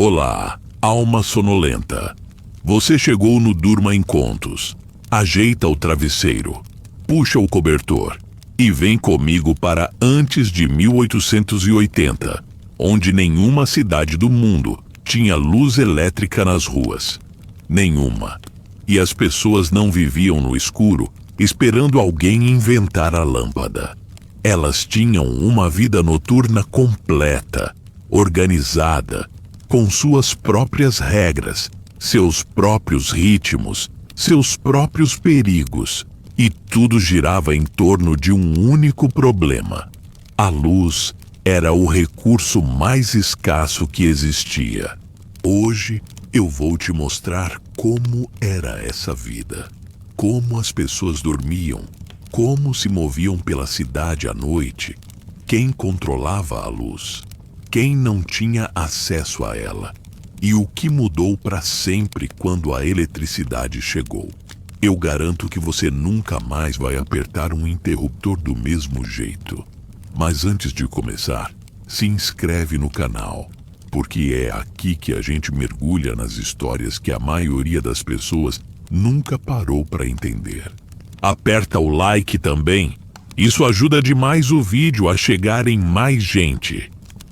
Olá, alma sonolenta. Você chegou no Durma em Contos. Ajeita o travesseiro, puxa o cobertor e vem comigo para antes de 1880, onde nenhuma cidade do mundo tinha luz elétrica nas ruas. Nenhuma. E as pessoas não viviam no escuro esperando alguém inventar a lâmpada. Elas tinham uma vida noturna completa, organizada, com suas próprias regras, seus próprios ritmos, seus próprios perigos, e tudo girava em torno de um único problema. A luz era o recurso mais escasso que existia. Hoje eu vou te mostrar como era essa vida. Como as pessoas dormiam, como se moviam pela cidade à noite, quem controlava a luz, quem não tinha acesso a ela, e o que mudou para sempre quando a eletricidade chegou. Eu garanto que você nunca mais vai apertar um interruptor do mesmo jeito. Mas antes de começar, se inscreve no canal, porque é aqui que a gente mergulha nas histórias que a maioria das pessoas nunca parou para entender. Aperta o like também, isso ajuda demais o vídeo a chegar em mais gente.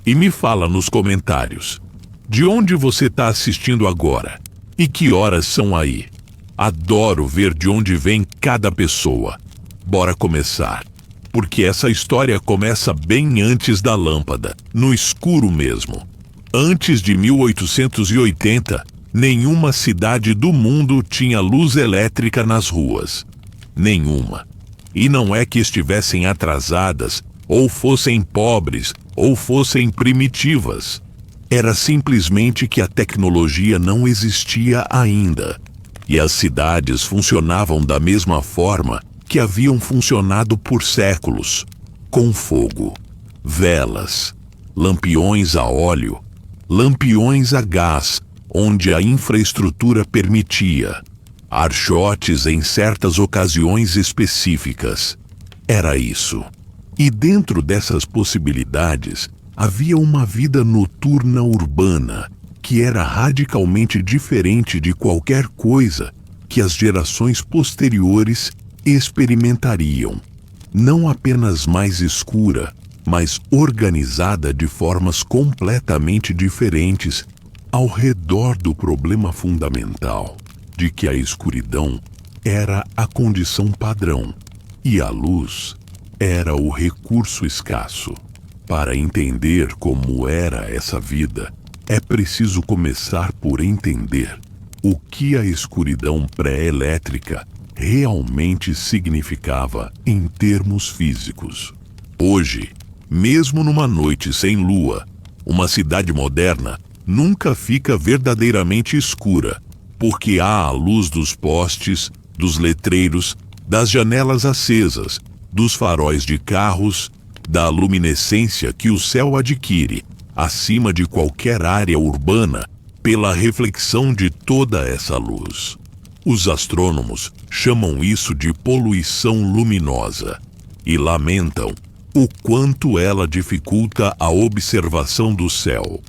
E me fala nos comentários, de onde você está assistindo agora? E que horas são aí? Adoro ver de onde vem cada pessoa. Bora começar, porque essa história começa bem antes da lâmpada, no escuro mesmo. Antes de 1880, nenhuma cidade do mundo tinha luz elétrica nas ruas. Nenhuma. E não é que estivessem atrasadas, ou fossem pobres, ou fossem primitivas. Era simplesmente que a tecnologia não existia ainda. E as cidades funcionavam da mesma forma que haviam funcionado por séculos, com fogo, velas, lampiões a óleo, lampiões a gás, onde a infraestrutura permitia, archotes em certas ocasiões específicas. Era isso. E dentro dessas possibilidades, havia uma vida noturna urbana que era radicalmente diferente de qualquer coisa que as gerações posteriores experimentariam. Não apenas mais escura, mas organizada de formas completamente diferentes ao redor do problema fundamental de que a escuridão era a condição padrão e a luz era o recurso escasso. Para entender como era essa vida, é preciso começar por entender o que a escuridão pré-elétrica realmente significava em termos físicos. Hoje, mesmo numa noite sem lua, uma cidade moderna nunca fica verdadeiramente escura, porque há a luz dos postes, dos letreiros, das janelas acesas, dos faróis de carros, da luminescência que o céu adquire, acima de qualquer área urbana, pela reflexão de toda essa luz. Os astrônomos chamam isso de poluição luminosa e lamentam o quanto ela dificulta a observação do céu.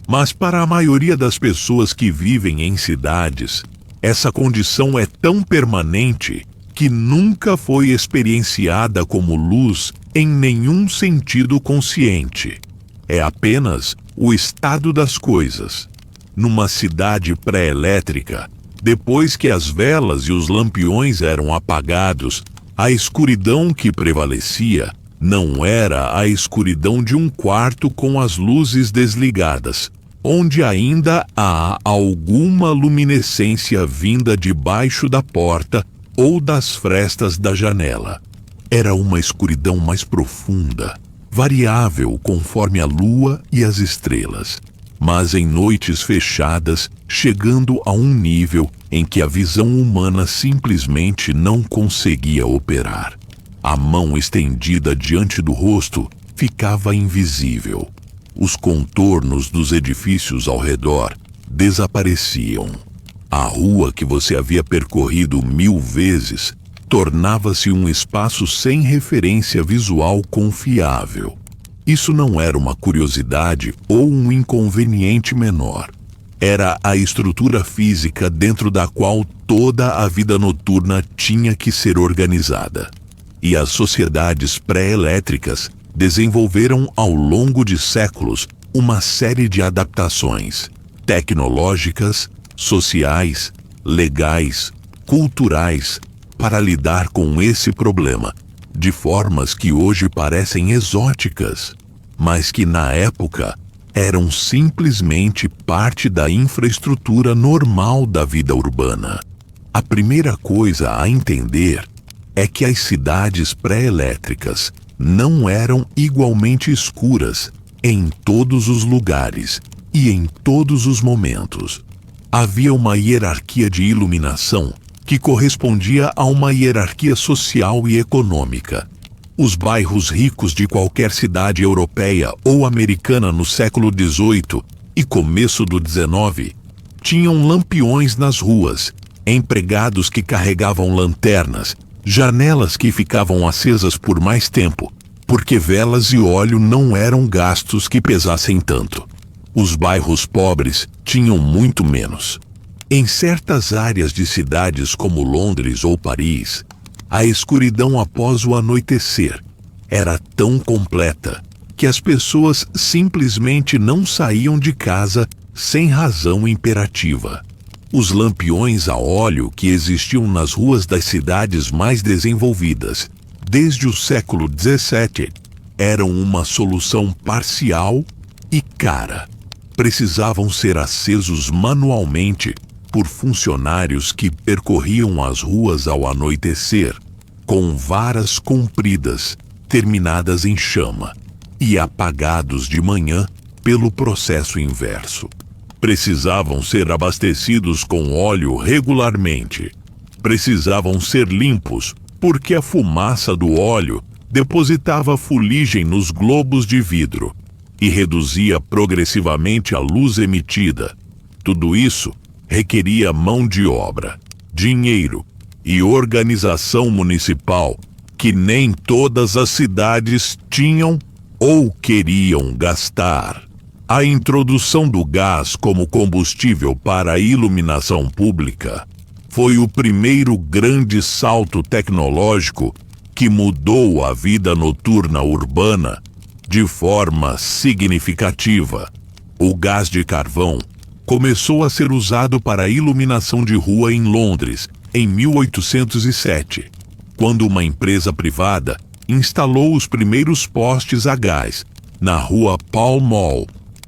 Mas para a maioria das pessoas que vivem em cidades, essa condição é tão permanente que nunca foi experienciada como luz em nenhum sentido consciente. É apenas o estado das coisas. Numa cidade pré-elétrica, depois que as velas e os lampiões eram apagados, a escuridão que prevalecia não era a escuridão de um quarto com as luzes desligadas, onde ainda há alguma luminescência vinda debaixo da porta ou das frestas da janela. Era uma escuridão mais profunda, variável conforme a lua e as estrelas, mas em noites fechadas, chegando a um nível em que a visão humana simplesmente não conseguia operar. A mão estendida diante do rosto ficava invisível. Os contornos dos edifícios ao redor desapareciam. A rua que você havia percorrido 1000 vezes tornava-se um espaço sem referência visual confiável. Isso não era uma curiosidade ou um inconveniente menor. Era a estrutura física dentro da qual toda a vida noturna tinha que ser organizada. E as sociedades pré-elétricas desenvolveram ao longo de séculos uma série de adaptações tecnológicas, sociais, legais, culturais, para lidar com esse problema, de formas que hoje parecem exóticas, mas que na época eram simplesmente parte da infraestrutura normal da vida urbana. A primeira coisa a entender é que as cidades pré-elétricas não eram igualmente escuras em todos os lugares e em todos os momentos. Havia uma hierarquia de iluminação que correspondia a uma hierarquia social e econômica. Os bairros ricos de qualquer cidade europeia ou americana no século XVIII e começo do XIX tinham lampiões nas ruas, empregados que carregavam lanternas, janelas que ficavam acesas por mais tempo, porque velas e óleo não eram gastos que pesassem tanto. Os bairros pobres tinham muito menos. Em certas áreas de cidades como Londres ou Paris, a escuridão após o anoitecer era tão completa que as pessoas simplesmente não saíam de casa sem razão imperativa. Os lampiões a óleo que existiam nas ruas das cidades mais desenvolvidas desde o século XVII eram uma solução parcial e cara. Precisavam ser acesos manualmente por funcionários que percorriam as ruas ao anoitecer com varas compridas, terminadas em chama, e apagados de manhã pelo processo inverso. Precisavam ser abastecidos com óleo regularmente. Precisavam ser limpos, porque a fumaça do óleo depositava fuligem nos globos de vidro e reduzia progressivamente a luz emitida. Tudo isso requeria mão de obra, dinheiro e organização municipal que nem todas as cidades tinham ou queriam gastar. A introdução do gás como combustível para a iluminação pública foi o primeiro grande salto tecnológico que mudou a vida noturna urbana de forma significativa. O gás de carvão começou a ser usado para a iluminação de rua em Londres em 1807, quando uma empresa privada instalou os primeiros postes a gás na rua Pall Mall.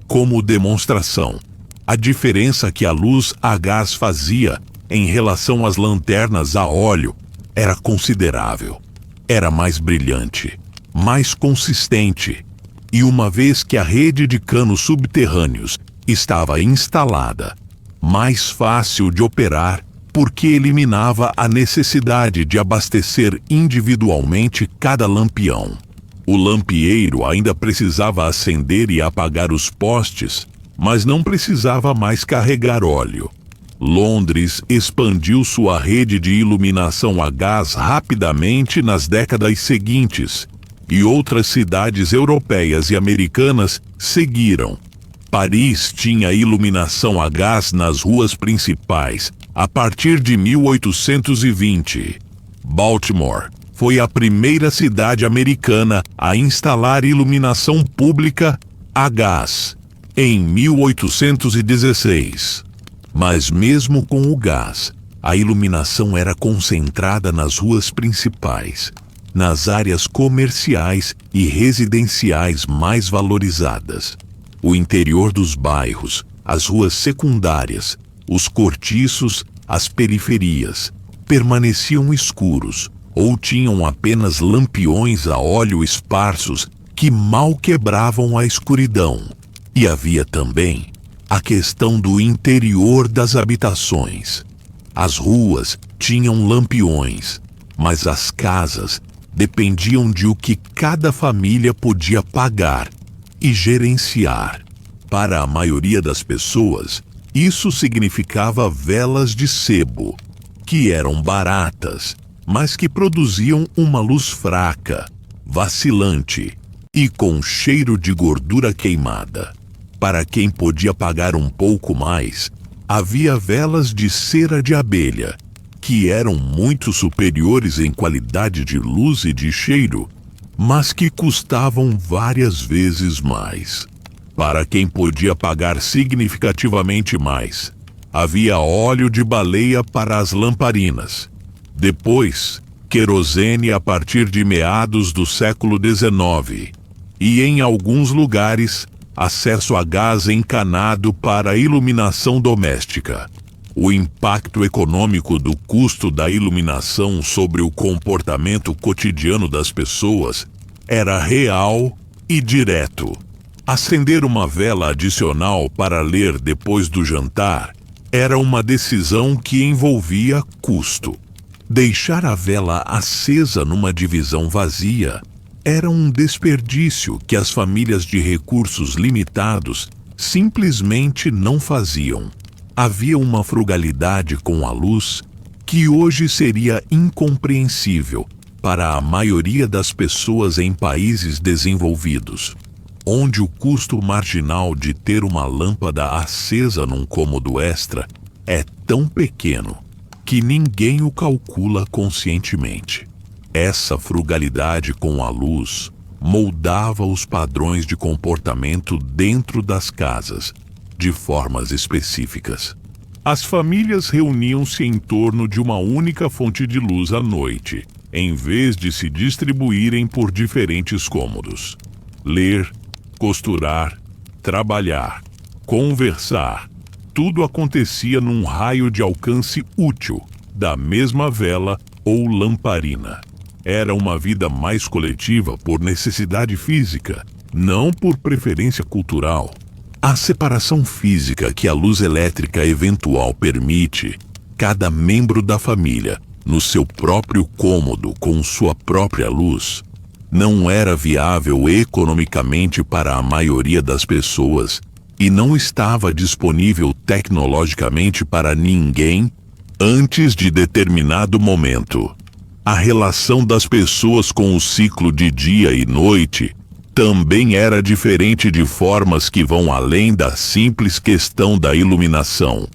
Como demonstração, a diferença que a luz a gás fazia em relação às lanternas a óleo era considerável. Era mais brilhante, mais consistente, e uma vez que a rede de canos subterrâneos estava instalada, mais fácil de operar porque eliminava a necessidade de abastecer individualmente cada lampião. O lampieiro ainda precisava acender e apagar os postes, mas não precisava mais carregar óleo. Londres expandiu sua rede de iluminação a gás rapidamente nas décadas seguintes, e outras cidades europeias e americanas seguiram. Paris tinha iluminação a gás nas ruas principais a partir de 1820. Baltimore foi a primeira cidade americana a instalar iluminação pública a gás, em 1816. Mas mesmo com o gás, a iluminação era concentrada nas ruas principais, nas áreas comerciais e residenciais mais valorizadas. O interior dos bairros, as ruas secundárias, os cortiços, as periferias, permaneciam escuros, ou tinham apenas lampiões a óleo esparsos que mal quebravam a escuridão. E havia também a questão do interior das habitações. As ruas tinham lampiões, mas as casas dependiam de o que cada família podia pagar e gerenciar. Para a maioria das pessoas, isso significava velas de sebo, que eram baratas, mas que produziam uma luz fraca, vacilante e com cheiro de gordura queimada. Para quem podia pagar um pouco mais, havia velas de cera de abelha, que eram muito superiores em qualidade de luz e de cheiro, mas que custavam várias vezes mais. Para quem podia pagar significativamente mais, havia óleo de baleia para as lamparinas. Depois, querosene a partir de meados do século XIX. E em alguns lugares, acesso a gás encanado para a iluminação doméstica. O impacto econômico do custo da iluminação sobre o comportamento cotidiano das pessoas era real e direto. Acender uma vela adicional para ler depois do jantar era uma decisão que envolvia custo. Deixar a vela acesa numa divisão vazia era um desperdício que as famílias de recursos limitados simplesmente não faziam. Havia uma frugalidade com a luz que hoje seria incompreensível para a maioria das pessoas em países desenvolvidos, onde o custo marginal de ter uma lâmpada acesa num cômodo extra é tão pequeno que ninguém o calcula conscientemente. Essa frugalidade com a luz moldava os padrões de comportamento dentro das casas, de formas específicas. As famílias reuniam-se em torno de uma única fonte de luz à noite, em vez de se distribuírem por diferentes cômodos. Ler, costurar, trabalhar, conversar, tudo acontecia num raio de alcance útil da mesma vela ou lamparina. Era uma vida mais coletiva por necessidade física, não por preferência cultural. A separação física que a luz elétrica eventual permite, cada membro da família, no seu próprio cômodo com sua própria luz, não era viável economicamente para a maioria das pessoas e não estava disponível tecnologicamente para ninguém antes de determinado momento. A relação das pessoas com o ciclo de dia e noite também era diferente de formas que vão além da simples questão da iluminação.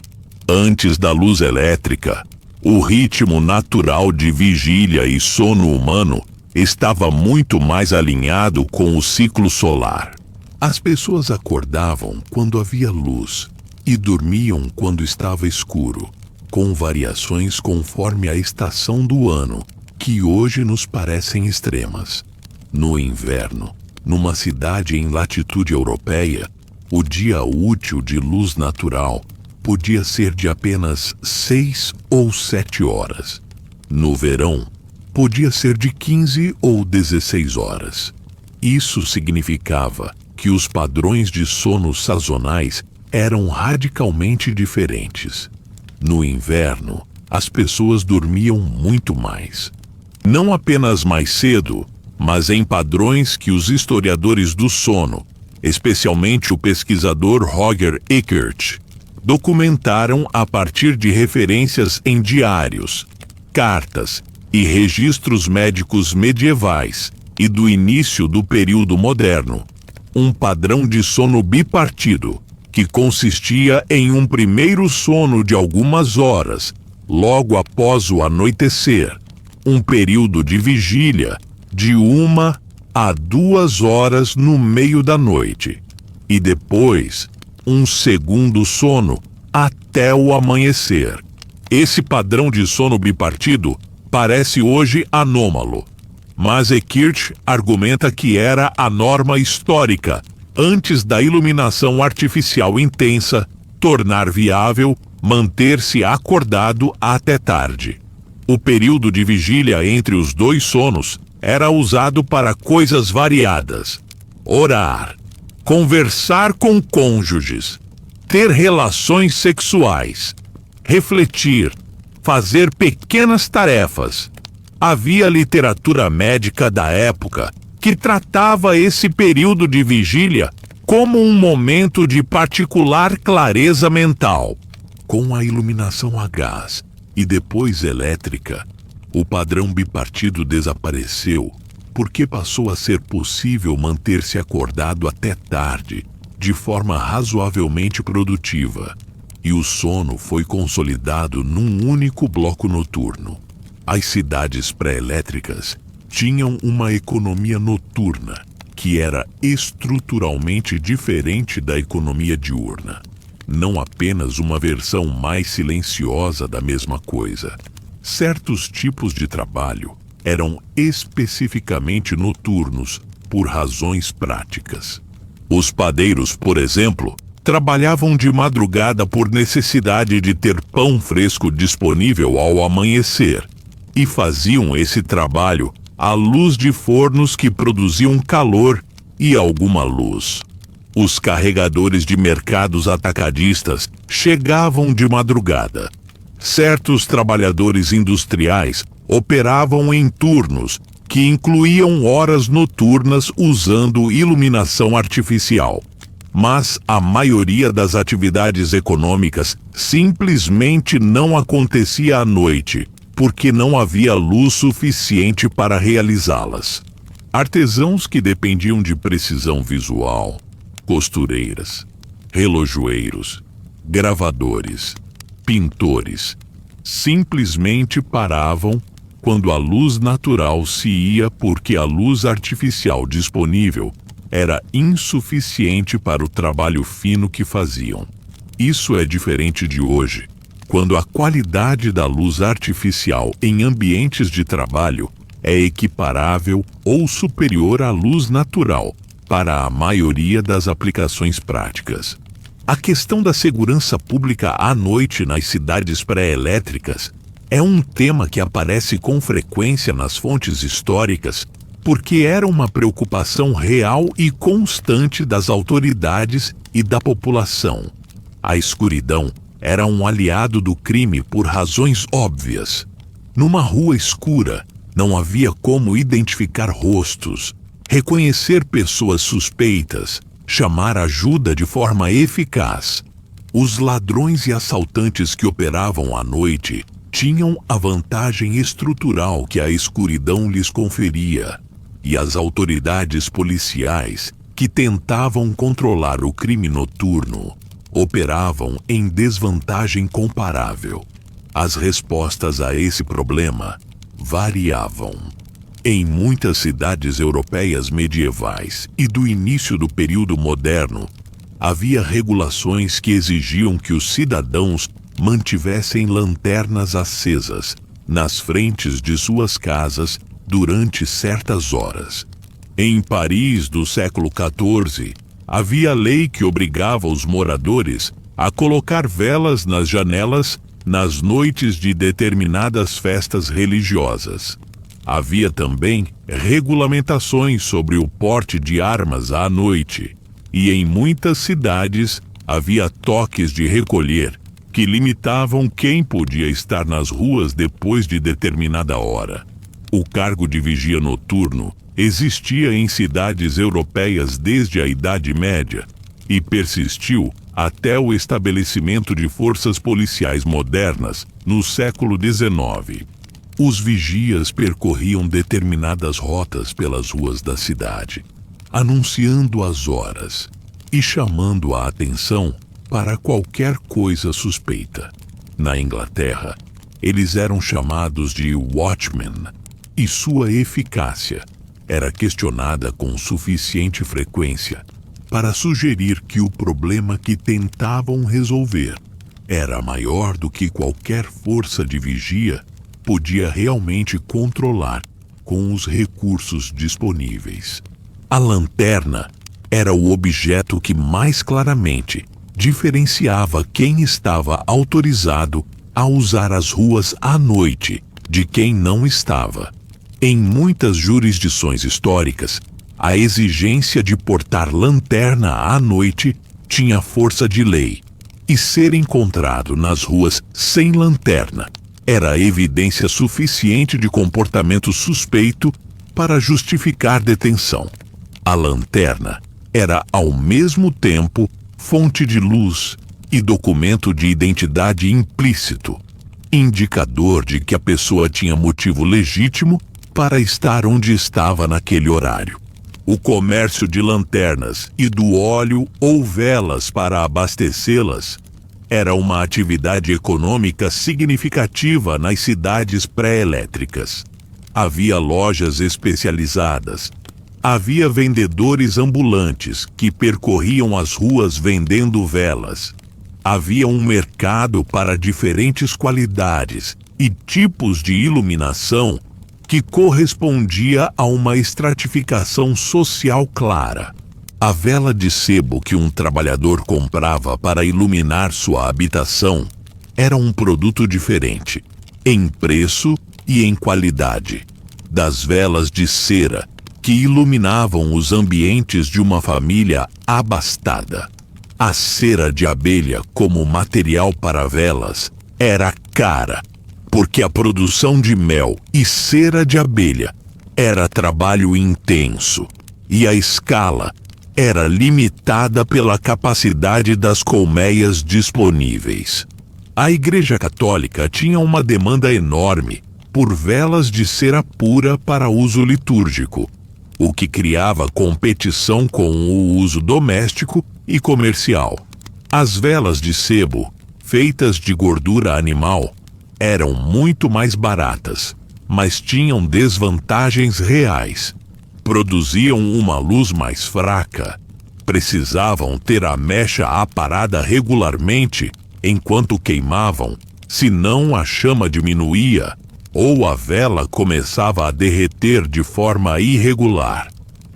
Antes da luz elétrica, o ritmo natural de vigília e sono humano estava muito mais alinhado com o ciclo solar. As pessoas acordavam quando havia luz e dormiam quando estava escuro, com variações conforme a estação do ano, que hoje nos parecem extremas. No inverno, numa cidade em latitude europeia, o dia útil de luz natural podia ser de apenas 6 ou 7 horas. No verão, podia ser de 15 ou 16 horas. Isso significava que os padrões de sono sazonais eram radicalmente diferentes. No inverno, as pessoas dormiam muito mais. Não apenas mais cedo, mas em padrões que os historiadores do sono, especialmente o pesquisador Roger Eckert, documentaram a partir de referências em diários, cartas e registros médicos medievais e do início do período moderno, um padrão de sono bipartido, que consistia em um primeiro sono de algumas horas, logo após o anoitecer, um período de vigília de 1 a 2 horas no meio da noite, e depois um segundo sono até o amanhecer. Esse padrão de sono bipartido parece hoje anômalo, mas Eckert argumenta que era a norma histórica antes da iluminação artificial intensa tornar viável manter-se acordado até tarde. O período de vigília entre os dois sonos era usado para coisas variadas: orar, conversar com cônjuges, ter relações sexuais, refletir, fazer pequenas tarefas. Havia literatura médica da época que tratava esse período de vigília como um momento de particular clareza mental. Com a iluminação a gás e depois elétrica, o padrão bipartido desapareceu porque passou a ser possível manter-se acordado até tarde, de forma razoavelmente produtiva, e o sono foi consolidado num único bloco noturno. As cidades pré-elétricas tinham uma economia noturna, que era estruturalmente diferente da economia diurna. Não apenas uma versão mais silenciosa da mesma coisa. Certos tipos de trabalho eram especificamente noturnos por razões práticas. Os padeiros, por exemplo, trabalhavam de madrugada por necessidade de ter pão fresco disponível ao amanhecer, e faziam esse trabalho à luz de fornos que produziam calor e alguma luz. Os carregadores de mercados atacadistas chegavam de madrugada. Certos trabalhadores industriais operavam em turnos que incluíam horas noturnas usando iluminação artificial. Mas a maioria das atividades econômicas simplesmente não acontecia à noite, porque não havia luz suficiente para realizá-las. Artesãos que dependiam de precisão visual, costureiras, relojoeiros, gravadores, pintores, simplesmente paravam quando a luz natural se ia porque a luz artificial disponível era insuficiente para o trabalho fino que faziam. Isso é diferente de hoje, quando a qualidade da luz artificial em ambientes de trabalho é equiparável ou superior à luz natural para a maioria das aplicações práticas. A questão da segurança pública à noite nas cidades pré-elétricas é um tema que aparece com frequência nas fontes históricas, porque era uma preocupação real e constante das autoridades e da população. A escuridão era um aliado do crime por razões óbvias. Numa rua escura, não havia como identificar rostos, reconhecer pessoas suspeitas, chamar ajuda de forma eficaz. Os ladrões e assaltantes que operavam à noite tinham a vantagem estrutural que a escuridão lhes conferia, e as autoridades policiais que tentavam controlar o crime noturno operavam em desvantagem comparável. As respostas a esse problema variavam. Em muitas cidades europeias medievais e do início do período moderno, havia regulações que exigiam que os cidadãos mantivessem lanternas acesas nas frentes de suas casas durante certas horas. Em Paris do século XIV, havia lei que obrigava os moradores a colocar velas nas janelas nas noites de determinadas festas religiosas. Havia também regulamentações sobre o porte de armas à noite, e em muitas cidades havia toques de recolher que limitavam quem podia estar nas ruas depois de determinada hora. O cargo de vigia noturno existia em cidades europeias desde a Idade Média e persistiu até o estabelecimento de forças policiais modernas no século XIX. Os vigias percorriam determinadas rotas pelas ruas da cidade, anunciando as horas e chamando a atenção para qualquer coisa suspeita. Na Inglaterra, eles eram chamados de watchmen, e sua eficácia era questionada com suficiente frequência para sugerir que o problema que tentavam resolver era maior do que qualquer força de vigia podia realmente controlar com os recursos disponíveis. A lanterna era o objeto que mais claramente diferenciava quem estava autorizado a usar as ruas à noite de quem não estava. Em muitas jurisdições históricas, a exigência de portar lanterna à noite tinha força de lei, e ser encontrado nas ruas sem lanterna era evidência suficiente de comportamento suspeito para justificar detenção. A lanterna era, ao mesmo tempo, fonte de luz e documento de identidade implícito, indicador de que a pessoa tinha motivo legítimo para estar onde estava naquele horário. O comércio de lanternas e do óleo ou velas para abastecê-las era uma atividade econômica significativa nas cidades pré-elétricas. Havia lojas especializadas. Havia vendedores ambulantes que percorriam as ruas vendendo velas. Havia um mercado para diferentes qualidades e tipos de iluminação que correspondia a uma estratificação social clara. A vela de sebo que um trabalhador comprava para iluminar sua habitação era um produto diferente, em preço e em qualidade, das velas de cera que iluminavam os ambientes de uma família abastada. A cera de abelha como material para velas era cara, porque a produção de mel e cera de abelha era trabalho intenso e a escala era limitada pela capacidade das colmeias disponíveis. A Igreja Católica tinha uma demanda enorme por velas de cera pura para uso litúrgico, o que criava competição com o uso doméstico e comercial. As velas de sebo, feitas de gordura animal, eram muito mais baratas, mas tinham desvantagens reais. Produziam uma luz mais fraca, precisavam ter a mecha aparada regularmente enquanto queimavam, senão a chama diminuía ou a vela começava a derreter de forma irregular,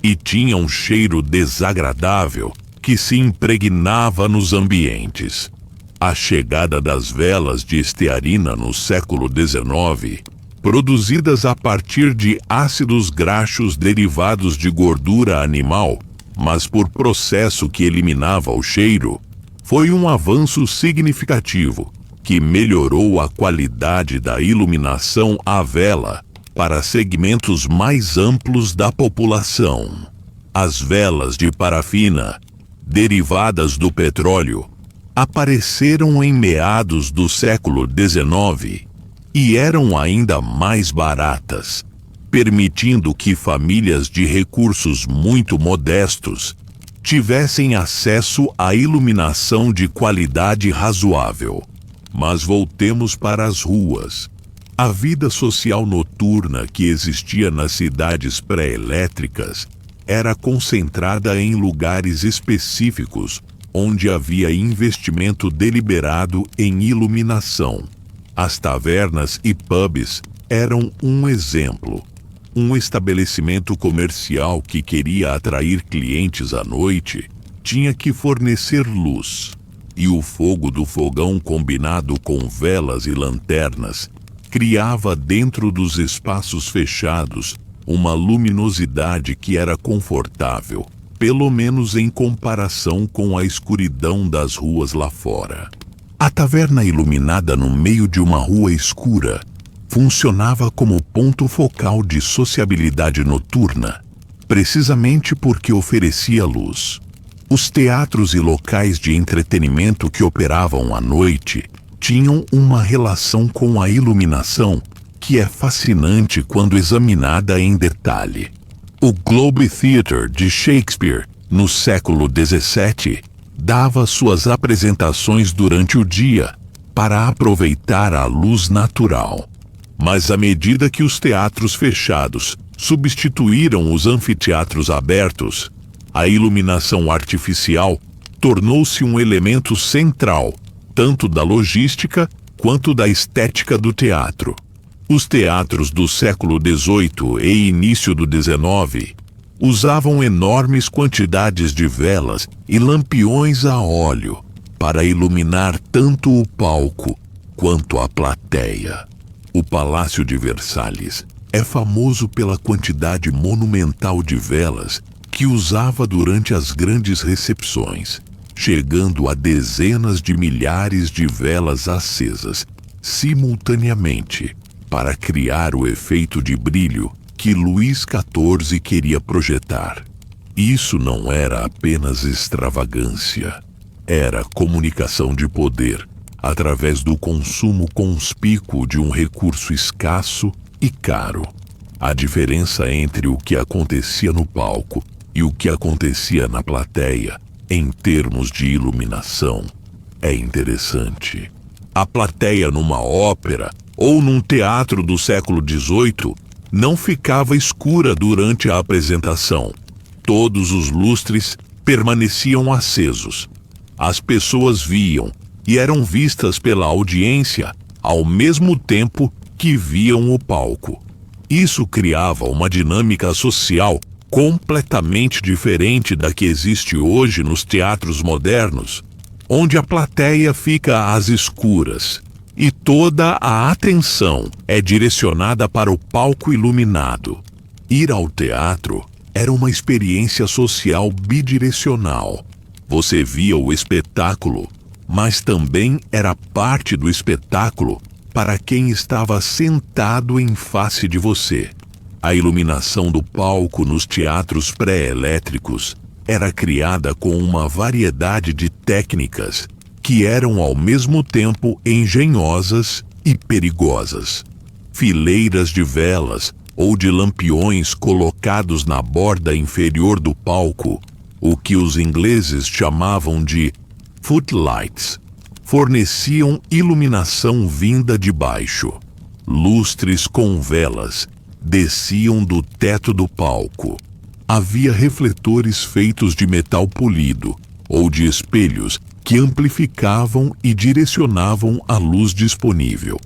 e tinha um cheiro desagradável que se impregnava nos ambientes. A chegada das velas de estearina no século XIX, produzidas a partir de ácidos graxos derivados de gordura animal, mas por processo que eliminava o cheiro, foi um avanço significativo que melhorou a qualidade da iluminação à vela para segmentos mais amplos da população. As velas de parafina, derivadas do petróleo, apareceram em meados do século XIX e eram ainda mais baratas, permitindo que famílias de recursos muito modestos tivessem acesso à iluminação de qualidade razoável. Mas voltemos para as ruas. A vida social noturna que existia nas cidades pré-elétricas era concentrada em lugares específicos onde havia investimento deliberado em iluminação. As tavernas e pubs eram um exemplo. Um estabelecimento comercial que queria atrair clientes à noite tinha que fornecer luz, e o fogo do fogão combinado com velas e lanternas criava dentro dos espaços fechados uma luminosidade que era confortável, pelo menos em comparação com a escuridão das ruas lá fora. A taverna iluminada no meio de uma rua escura funcionava como ponto focal de sociabilidade noturna, precisamente porque oferecia luz. Os teatros e locais de entretenimento que operavam à noite tinham uma relação com a iluminação que é fascinante quando examinada em detalhe. O Globe Theatre de Shakespeare, no século XVII, dava suas apresentações durante o dia para aproveitar a luz natural. Mas à medida que os teatros fechados substituíram os anfiteatros abertos, a iluminação artificial tornou-se um elemento central, tanto da logística quanto da estética do teatro. Os teatros do século XVIII e início do XIX usavam enormes quantidades de velas e lampiões a óleo para iluminar tanto o palco quanto a plateia. O Palácio de Versalhes é famoso pela quantidade monumental de velas que usava durante as grandes recepções, chegando a dezenas de milhares de velas acesas simultaneamente para criar o efeito de brilho que Luís XIV queria projetar. Isso não era apenas extravagância, era comunicação de poder através do consumo conspícuo de um recurso escasso e caro. A diferença entre o que acontecia no palco E o que acontecia na plateia, em termos de iluminação, é interessante. A plateia numa ópera ou num teatro do século XVIII não ficava escura durante a apresentação. Todos os lustres permaneciam acesos. As pessoas viam e eram vistas pela audiência ao mesmo tempo que viam o palco. Isso criava uma dinâmica social completamente diferente da que existe hoje nos teatros modernos, onde a plateia fica às escuras e toda a atenção é direcionada para o palco iluminado. Ir ao teatro era uma experiência social bidirecional. Você via o espetáculo, mas também era parte do espetáculo para quem estava sentado em face de você. A iluminação do palco nos teatros pré-elétricos era criada com uma variedade de técnicas que eram ao mesmo tempo engenhosas e perigosas. Fileiras de velas ou de lampiões colocados na borda inferior do palco, o que os ingleses chamavam de footlights, forneciam iluminação vinda de baixo. Lustres com velas desciam do teto do palco. Havia refletores feitos de metal polido ou de espelhos que amplificavam e direcionavam a luz disponível.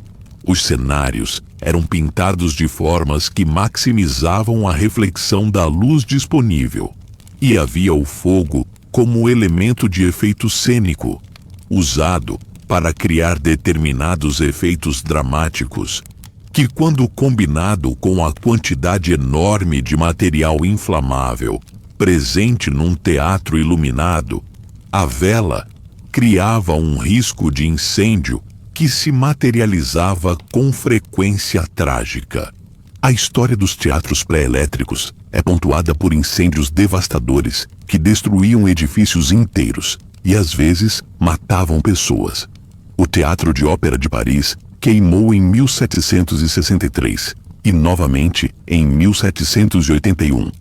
Os cenários eram pintados de formas que maximizavam a reflexão da luz disponível. E havia o fogo como elemento de efeito cênico, usado para criar determinados efeitos dramáticos, que, quando combinado com a quantidade enorme de material inflamável presente num teatro iluminado, a vela criava um risco de incêndio que se materializava com frequência trágica. A história dos teatros pré-elétricos é pontuada por incêndios devastadores que destruíam edifícios inteiros e, às vezes, matavam pessoas. O Teatro de Ópera de Paris queimou em 1763 e, novamente, em 1781.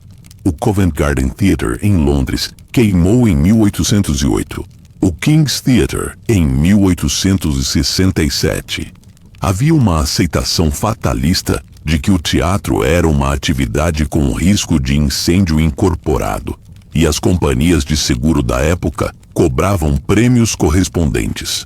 O Covent Garden Theatre, em Londres, queimou em 1808. O King's Theatre, em 1867. Havia uma aceitação fatalista de que o teatro era uma atividade com risco de incêndio incorporado, e as companhias de seguro da época cobravam prêmios correspondentes.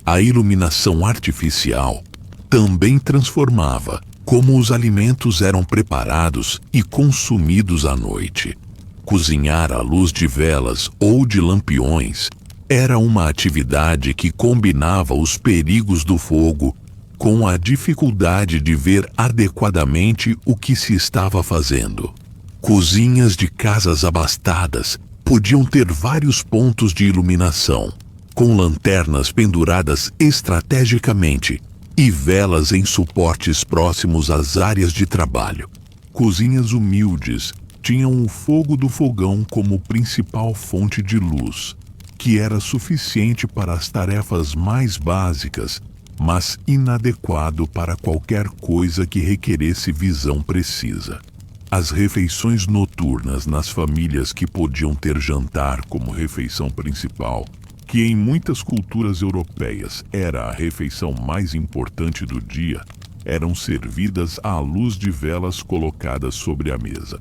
A iluminação artificial também transformava como os alimentos eram preparados e consumidos à noite. Cozinhar à luz de velas ou de lampiões era uma atividade que combinava os perigos do fogo com a dificuldade de ver adequadamente o que se estava fazendo. Cozinhas de casas abastadas podiam ter vários pontos de iluminação, com lanternas penduradas estrategicamente e velas em suportes próximos às áreas de trabalho. Cozinhas humildes tinham o fogo do fogão como principal fonte de luz, que era suficiente para as tarefas mais básicas, mas inadequado para qualquer coisa que requeresse visão precisa. As refeições noturnas nas famílias que podiam ter jantar como refeição principal, que em muitas culturas europeias era a refeição mais importante do dia, eram servidas à luz de velas colocadas sobre a mesa.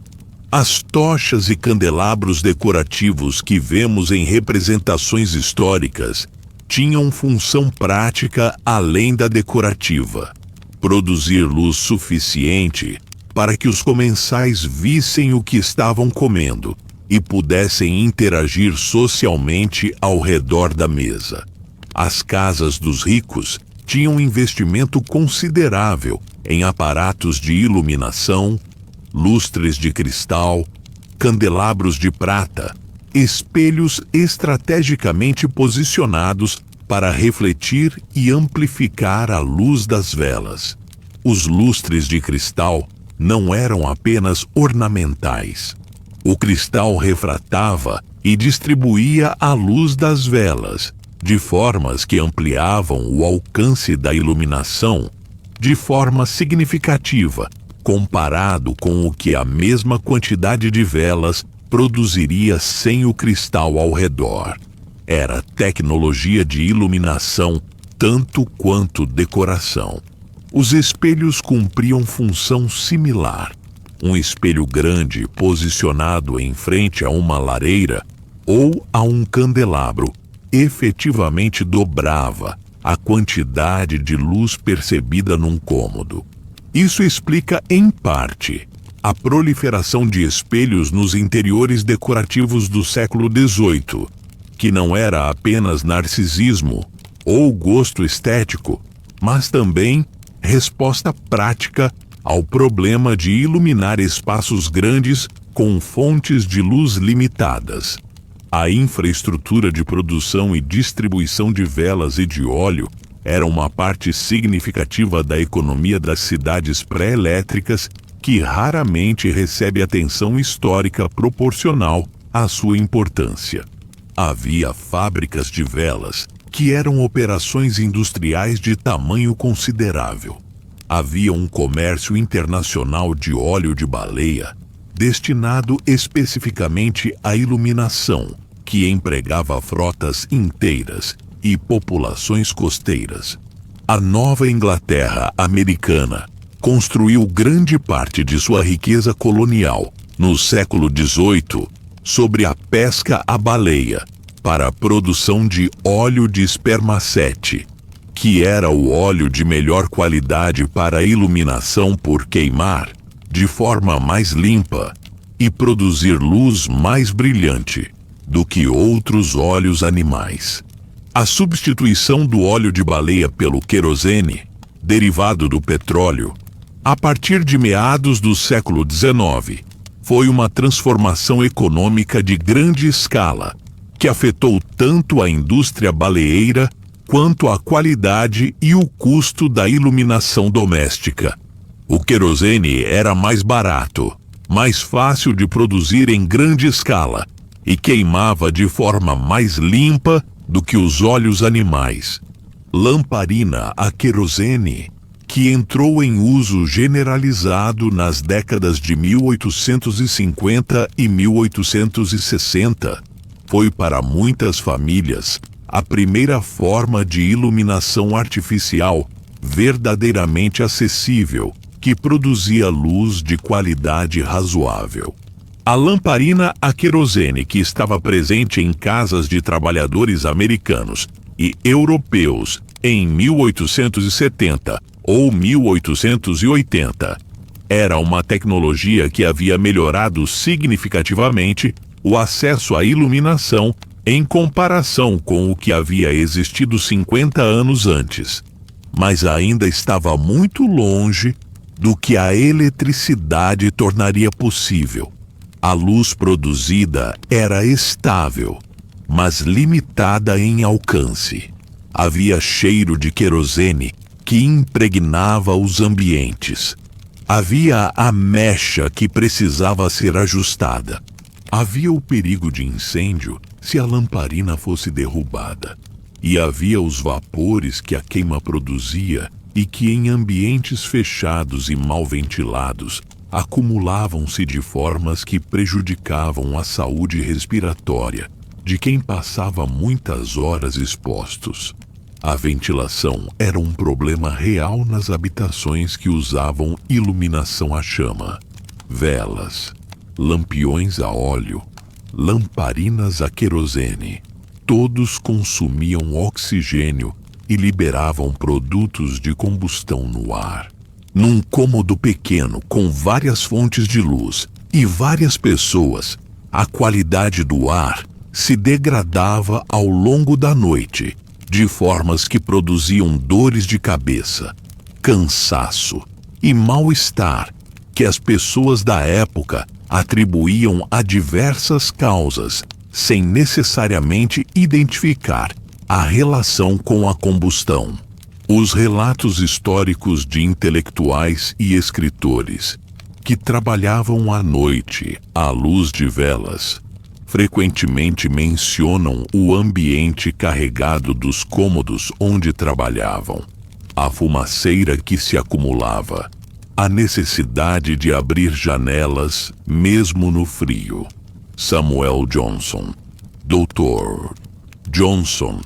As tochas e candelabros decorativos que vemos em representações históricas tinham função prática além da decorativa: produzir luz suficiente para que os comensais vissem o que estavam comendo e pudessem interagir socialmente ao redor da mesa. As casas dos ricos tinham um investimento considerável em aparatos de iluminação, lustres de cristal, candelabros de prata, espelhos estrategicamente posicionados para refletir e amplificar a luz das velas. Os lustres de cristal não eram apenas ornamentais. O cristal refratava e distribuía a luz das velas, de formas que ampliavam o alcance da iluminação de forma significativa, comparado com o que a mesma quantidade de velas produziria sem o cristal ao redor. Era tecnologia de iluminação tanto quanto decoração. Os espelhos cumpriam função similar. Um espelho grande posicionado em frente a uma lareira ou a um candelabro efetivamente dobrava a quantidade de luz percebida num cômodo. Isso explica, em parte, a proliferação de espelhos nos interiores decorativos do século XVIII, que não era apenas narcisismo ou gosto estético, mas também resposta prática ao problema de iluminar espaços grandes com fontes de luz limitadas. A infraestrutura de produção e distribuição de velas e de óleo era uma parte significativa da economia das cidades pré-elétricas que raramente recebe atenção histórica proporcional à sua importância. Havia fábricas de velas que eram operações industriais de tamanho considerável. Havia um comércio internacional de óleo de baleia, destinado especificamente à iluminação, que empregava frotas inteiras e populações costeiras. A Nova Inglaterra americana construiu grande parte de sua riqueza colonial no século XVIII sobre a pesca à baleia para a produção de óleo de espermacete, que era o óleo de melhor qualidade para a iluminação por queimar de forma mais limpa e produzir luz mais brilhante do que outros óleos animais. A substituição do óleo de baleia pelo querosene, derivado do petróleo, a partir de meados do século XIX, foi uma transformação econômica de grande escala que afetou tanto a indústria baleeira quanto a qualidade e o custo da iluminação doméstica. O querosene era mais barato, mais fácil de produzir em grande escala e queimava de forma mais limpa do que os óleos animais. Lamparina a querosene, que entrou em uso generalizado nas décadas de 1850 e 1860, foi para muitas famílias a primeira forma de iluminação artificial verdadeiramente acessível, que produzia luz de qualidade razoável. A lamparina a querosene, que estava presente em casas de trabalhadores americanos e europeus em 1870 ou 1880, era uma tecnologia que havia melhorado significativamente o acesso à iluminação em comparação com o que havia existido 50 anos antes, mas ainda estava muito longe do que a eletricidade tornaria possível. A luz produzida era estável, mas limitada em alcance. Havia cheiro de querosene que impregnava os ambientes. Havia a mecha que precisava ser ajustada. Havia o perigo de incêndio se a lamparina fosse derrubada. E havia os vapores que a queima produzia e que em ambientes fechados e mal ventilados acumulavam-se de formas que prejudicavam a saúde respiratória de quem passava muitas horas expostos. A ventilação era um problema real nas habitações que usavam iluminação a chama. Velas, lampiões a óleo, lamparinas a querosene, todos consumiam oxigênio e liberavam produtos de combustão no ar. Num cômodo pequeno com várias fontes de luz e várias pessoas, a qualidade do ar se degradava ao longo da noite, de formas que produziam dores de cabeça, cansaço e mal-estar que as pessoas da época atribuíam a diversas causas, sem necessariamente identificar a relação com a combustão. Os relatos históricos de intelectuais e escritores que trabalhavam à noite à luz de velas frequentemente mencionam o ambiente carregado dos cômodos onde trabalhavam, a fumaceira que se acumulava, a necessidade de abrir janelas mesmo no frio. Samuel Johnson. Dr. Johnson,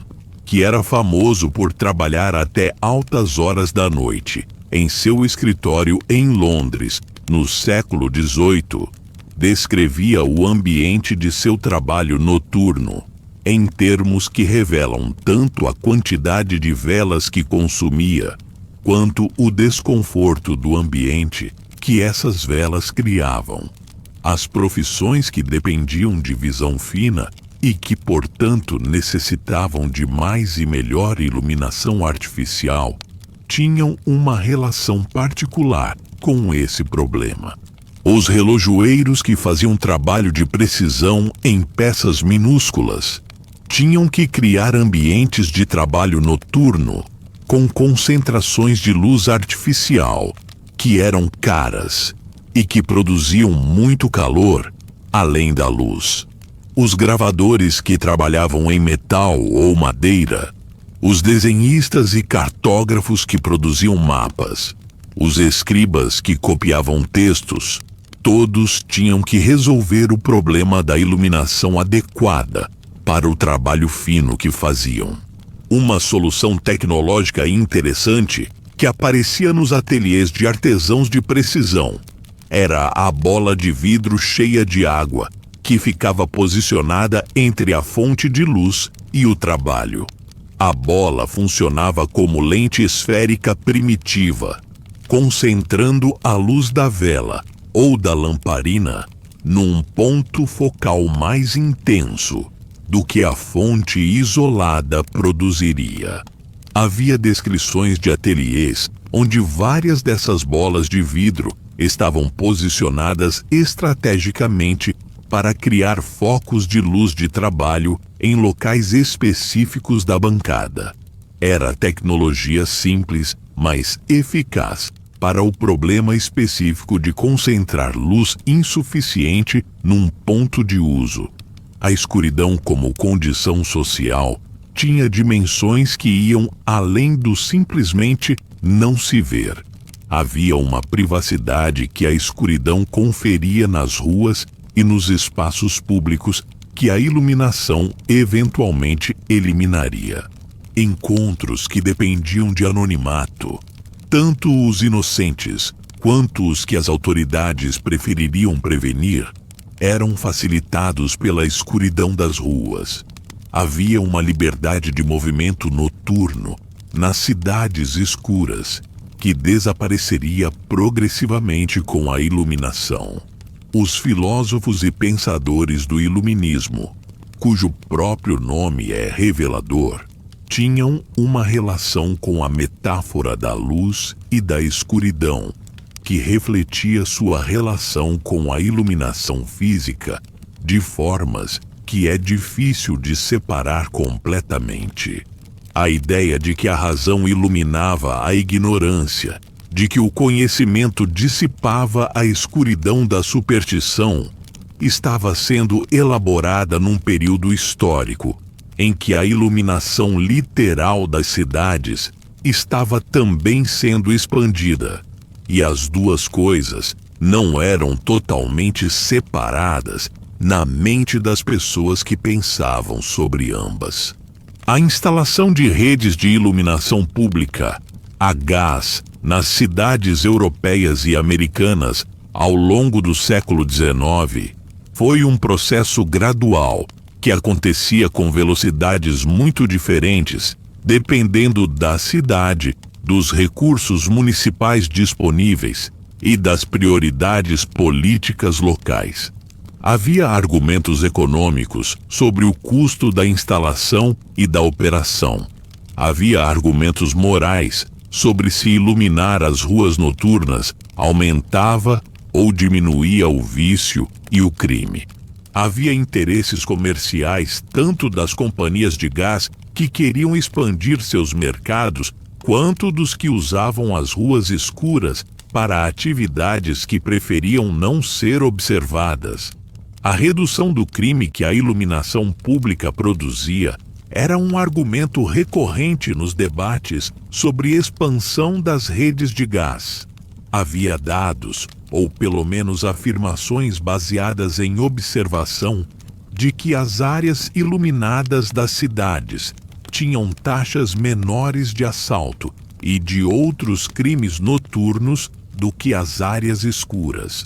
que era famoso por trabalhar até altas horas da noite em seu escritório em Londres, no século XVIII, descrevia o ambiente de seu trabalho noturno em termos que revelam tanto a quantidade de velas que consumia, quanto o desconforto do ambiente que essas velas criavam. As profissões que dependiam de visão fina e que, portanto, necessitavam de mais e melhor iluminação artificial, tinham uma relação particular com esse problema. Os relojoeiros que faziam trabalho de precisão em peças minúsculas tinham que criar ambientes de trabalho noturno com concentrações de luz artificial que eram caras e que produziam muito calor além da luz. Os gravadores que trabalhavam em metal ou madeira, os desenhistas e cartógrafos que produziam mapas, os escribas que copiavam textos, todos tinham que resolver o problema da iluminação adequada para o trabalho fino que faziam. Uma solução tecnológica interessante que aparecia nos ateliês de artesãos de precisão era a bola de vidro cheia de água que ficava posicionada entre a fonte de luz e o trabalho. A bola funcionava como lente esférica primitiva, concentrando a luz da vela ou da lamparina num ponto focal mais intenso do que a fonte isolada produziria. Havia descrições de ateliês onde várias dessas bolas de vidro estavam posicionadas estrategicamente para criar focos de luz de trabalho em locais específicos da bancada. Era tecnologia simples, mas eficaz para o problema específico de concentrar luz insuficiente num ponto de uso. A escuridão como condição social tinha dimensões que iam além do simplesmente não se ver. Havia uma privacidade que a escuridão conferia nas ruas e nos espaços públicos que a iluminação eventualmente eliminaria. Encontros que dependiam de anonimato, tanto os inocentes quanto os que as autoridades prefeririam prevenir, eram facilitados pela escuridão das ruas. Havia uma liberdade de movimento noturno nas cidades escuras que desapareceria progressivamente com a iluminação. Os filósofos e pensadores do iluminismo, cujo próprio nome é revelador, tinham uma relação com a metáfora da luz e da escuridão, que refletia sua relação com a iluminação física de formas que é difícil de separar completamente. A ideia de que a razão iluminava a ignorância, de que o conhecimento dissipava a escuridão da superstição, estava sendo elaborada num período histórico em que a iluminação literal das cidades estava também sendo expandida, e as duas coisas não eram totalmente separadas na mente das pessoas que pensavam sobre ambas. A instalação de redes de iluminação pública a gás nas cidades europeias e americanas ao longo do século XIX foi um processo gradual que acontecia com velocidades muito diferentes, dependendo da cidade, dos recursos municipais disponíveis e das prioridades políticas locais. Havia argumentos econômicos sobre o custo da instalação e da operação. Havia argumentos morais sobre se iluminar as ruas noturnas aumentava ou diminuía o vício e o crime. Havia interesses comerciais tanto das companhias de gás que queriam expandir seus mercados, quanto dos que usavam as ruas escuras para atividades que preferiam não ser observadas. A redução do crime que a iluminação pública produzia era um argumento recorrente nos debates sobre expansão das redes de gás. Havia dados ou pelo menos afirmações baseadas em observação, de que as áreas iluminadas das cidades tinham taxas menores de assalto e de outros crimes noturnos do que as áreas escuras.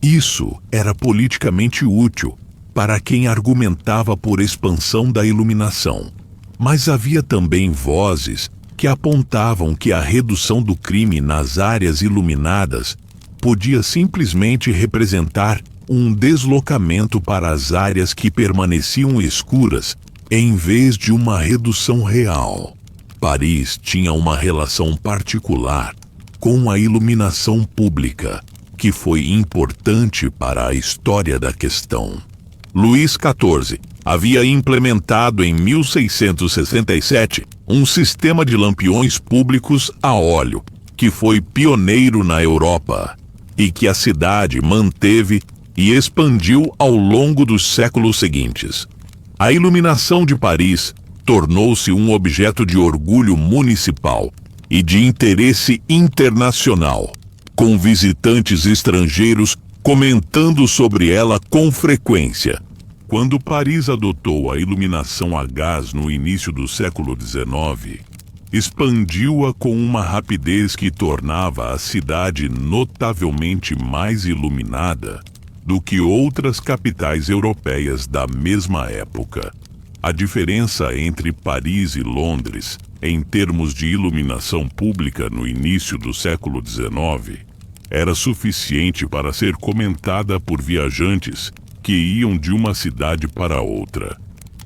Isso era politicamente útil para quem argumentava por expansão da iluminação. Mas havia também vozes que apontavam que a redução do crime nas áreas iluminadas podia simplesmente representar um deslocamento para as áreas que permaneciam escuras, em vez de uma redução real. Paris tinha uma relação particular com a iluminação pública, que foi importante para a história da questão. Luís XIV havia implementado em 1667 um sistema de lampiões públicos a óleo, que foi pioneiro na Europa, e que a cidade manteve e expandiu ao longo dos séculos seguintes. A iluminação de Paris tornou-se um objeto de orgulho municipal e de interesse internacional, com visitantes estrangeiros comentando sobre ela com frequência. Quando Paris adotou a iluminação a gás no início do século XIX, expandiu-a com uma rapidez que tornava a cidade notavelmente mais iluminada do que outras capitais europeias da mesma época. A diferença entre Paris e Londres, em termos de iluminação pública no início do século XIX, era suficiente para ser comentada por viajantes que iam de uma cidade para outra.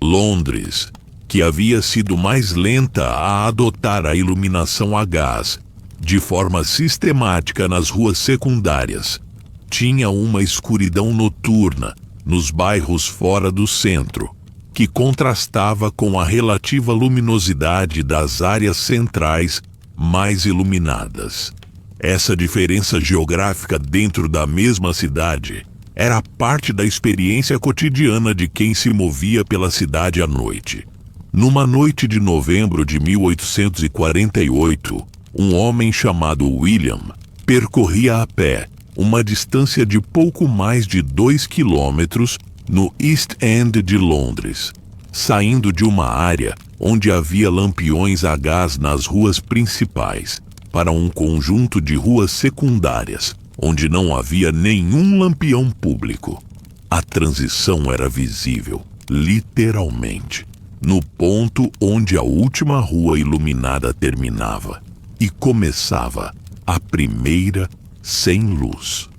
Londres, que havia sido mais lenta a adotar a iluminação a gás de forma sistemática nas ruas secundárias, tinha uma escuridão noturna nos bairros fora do centro, que contrastava com a relativa luminosidade das áreas centrais mais iluminadas. Essa diferença geográfica dentro da mesma cidade era parte da experiência cotidiana de quem se movia pela cidade à noite. Numa noite de novembro de 1848, um homem chamado William percorria a pé uma distância de pouco mais de 2 quilômetros no East End de Londres, saindo de uma área onde havia lampiões a gás nas ruas principais, para um conjunto de ruas secundárias, onde não havia nenhum lampião público. A transição era visível, literalmente, no ponto onde a última rua iluminada terminava e começava a primeira sem luz.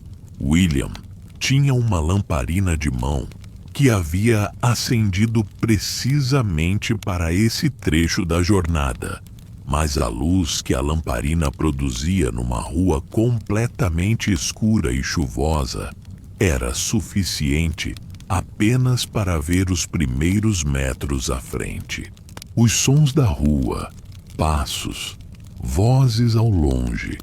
William tinha uma lamparina de mão que havia acendido precisamente para esse trecho da jornada, mas a luz que a lamparina produzia numa rua completamente escura e chuvosa era suficiente apenas para ver os primeiros metros à frente. Os sons da rua, passos, vozes ao longe,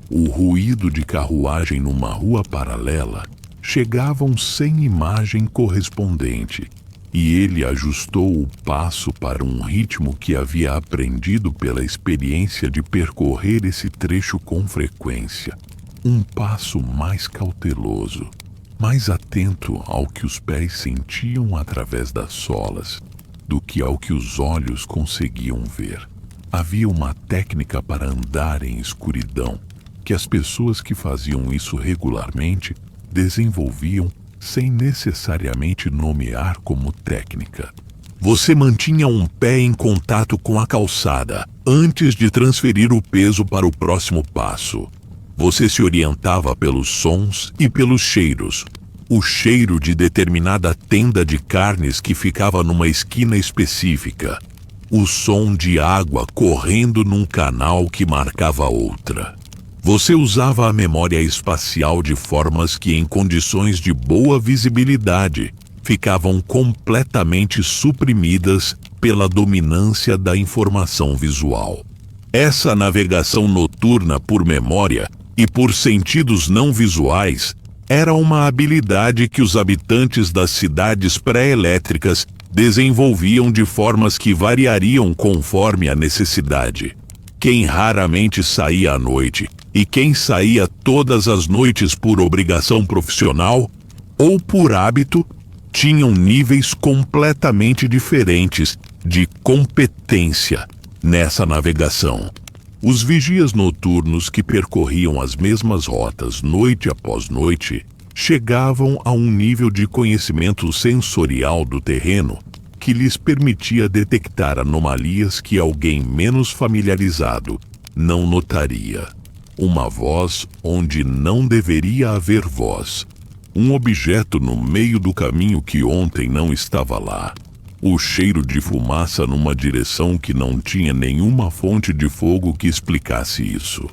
o ruído de carruagem numa rua paralela chegavam sem imagem correspondente, e ele ajustou o passo para um ritmo que havia aprendido pela experiência de percorrer esse trecho com frequência. Um passo mais cauteloso, mais atento ao que os pés sentiam através das solas do que ao que os olhos conseguiam ver. Havia uma técnica para andar em escuridão que as pessoas que faziam isso regularmente desenvolviam sem necessariamente nomear como técnica. Você mantinha um pé em contato com a calçada antes de transferir o peso para o próximo passo. Você se orientava pelos sons e pelos cheiros. O cheiro de determinada tenda de carnes que ficava numa esquina específica. O som de água correndo num canal que marcava outra. Você usava a memória espacial de formas que, em condições de boa visibilidade, ficavam completamente suprimidas pela dominância da informação visual. Essa navegação noturna por memória e por sentidos não visuais era uma habilidade que os habitantes das cidades pré-elétricas desenvolviam de formas que variariam conforme a necessidade. Quem raramente saía à noite e quem saía todas as noites por obrigação profissional ou por hábito tinham níveis completamente diferentes de competência nessa navegação. Os vigias noturnos que percorriam as mesmas rotas noite após noite chegavam a um nível de conhecimento sensorial do terreno que lhes permitia detectar anomalias que alguém menos familiarizado não notaria. Uma voz onde não deveria haver voz. Um objeto no meio do caminho que ontem não estava lá. O cheiro de fumaça numa direção que não tinha nenhuma fonte de fogo que explicasse isso.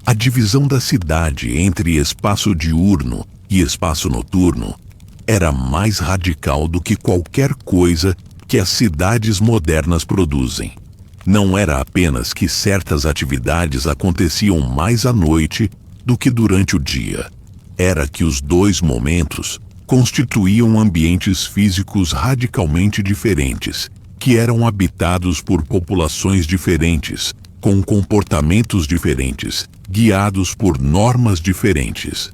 A divisão da cidade entre espaço diurno e espaço noturno era mais radical do que qualquer coisa que as cidades modernas produzem. Não era apenas que certas atividades aconteciam mais à noite do que durante o dia. Era que os dois momentos constituíam ambientes físicos radicalmente diferentes, que eram habitados por populações diferentes, com comportamentos diferentes, guiados por normas diferentes.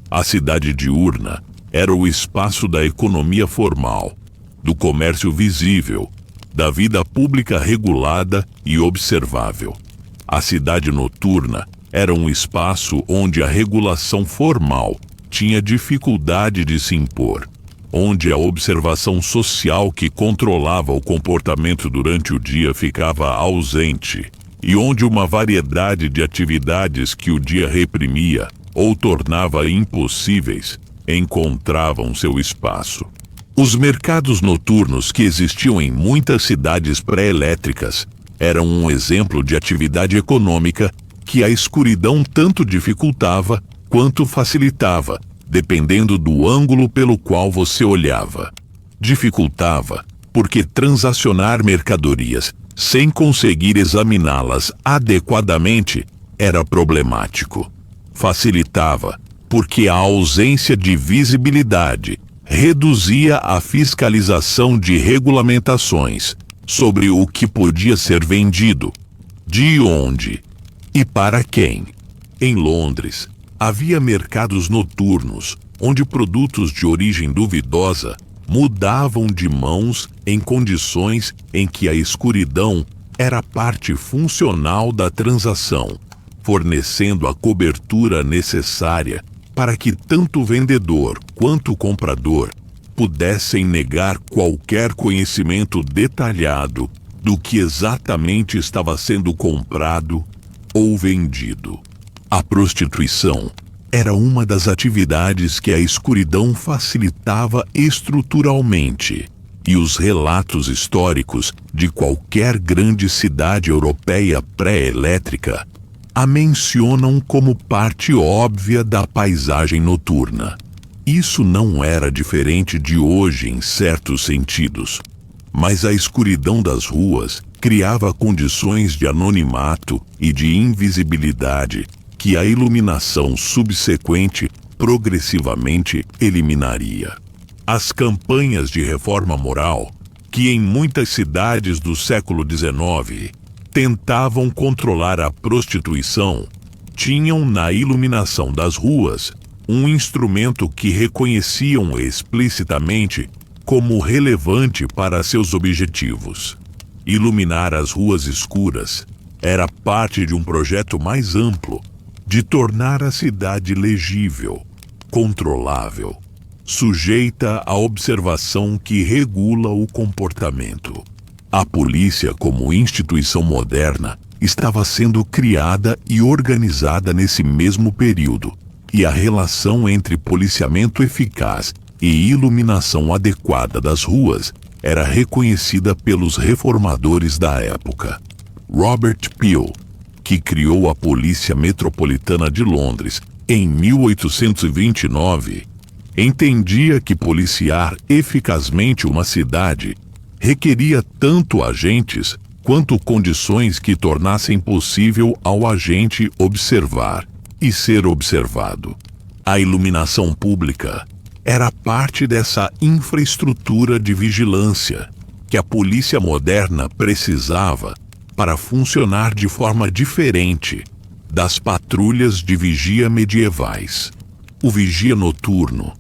A cidade diurna era o espaço da economia formal, do comércio visível, da vida pública regulada e observável. A cidade noturna era um espaço onde a regulação formal tinha dificuldade de se impor, onde a observação social que controlava o comportamento durante o dia ficava ausente, e onde uma variedade de atividades que o dia reprimia ou tornava impossíveis encontravam seu espaço. Os mercados noturnos que existiam em muitas cidades pré-elétricas eram um exemplo de atividade econômica que a escuridão tanto dificultava quanto facilitava, dependendo do ângulo pelo qual você olhava. Dificultava, porque transacionar mercadorias sem conseguir examiná-las adequadamente era problemático. Facilitava, porque a ausência de visibilidade reduzia a fiscalização de regulamentações sobre o que podia ser vendido, de onde e para quem. Em Londres, havia mercados noturnos, onde produtos de origem duvidosa mudavam de mãos em condições em que a escuridão era parte funcional da transação, fornecendo a cobertura necessária para que tanto o vendedor quanto o comprador pudessem negar qualquer conhecimento detalhado do que exatamente estava sendo comprado ou vendido. A prostituição era uma das atividades que a escuridão facilitava estruturalmente, e os relatos históricos de qualquer grande cidade europeia pré-elétrica a mencionam como parte óbvia da paisagem noturna. Isso não era diferente de hoje em certos sentidos, mas a escuridão das ruas criava condições de anonimato e de invisibilidade que a iluminação subsequente progressivamente eliminaria. As campanhas de reforma moral, que em muitas cidades do século XIX tentavam controlar a prostituição, tinham na iluminação das ruas um instrumento que reconheciam explicitamente como relevante para seus objetivos. Iluminar as ruas escuras era parte de um projeto mais amplo de tornar a cidade legível, controlável, sujeita à observação que regula o comportamento. A polícia, como instituição moderna, estava sendo criada e organizada nesse mesmo período, e a relação entre policiamento eficaz e iluminação adequada das ruas era reconhecida pelos reformadores da época. Robert Peel, que criou a Polícia Metropolitana de Londres em 1829, entendia que policiar eficazmente uma cidade requeria tanto agentes quanto condições que tornassem possível ao agente observar e ser observado. A iluminação pública era parte dessa infraestrutura de vigilância que a polícia moderna precisava para funcionar de forma diferente das patrulhas de vigia medievais. O vigia noturno,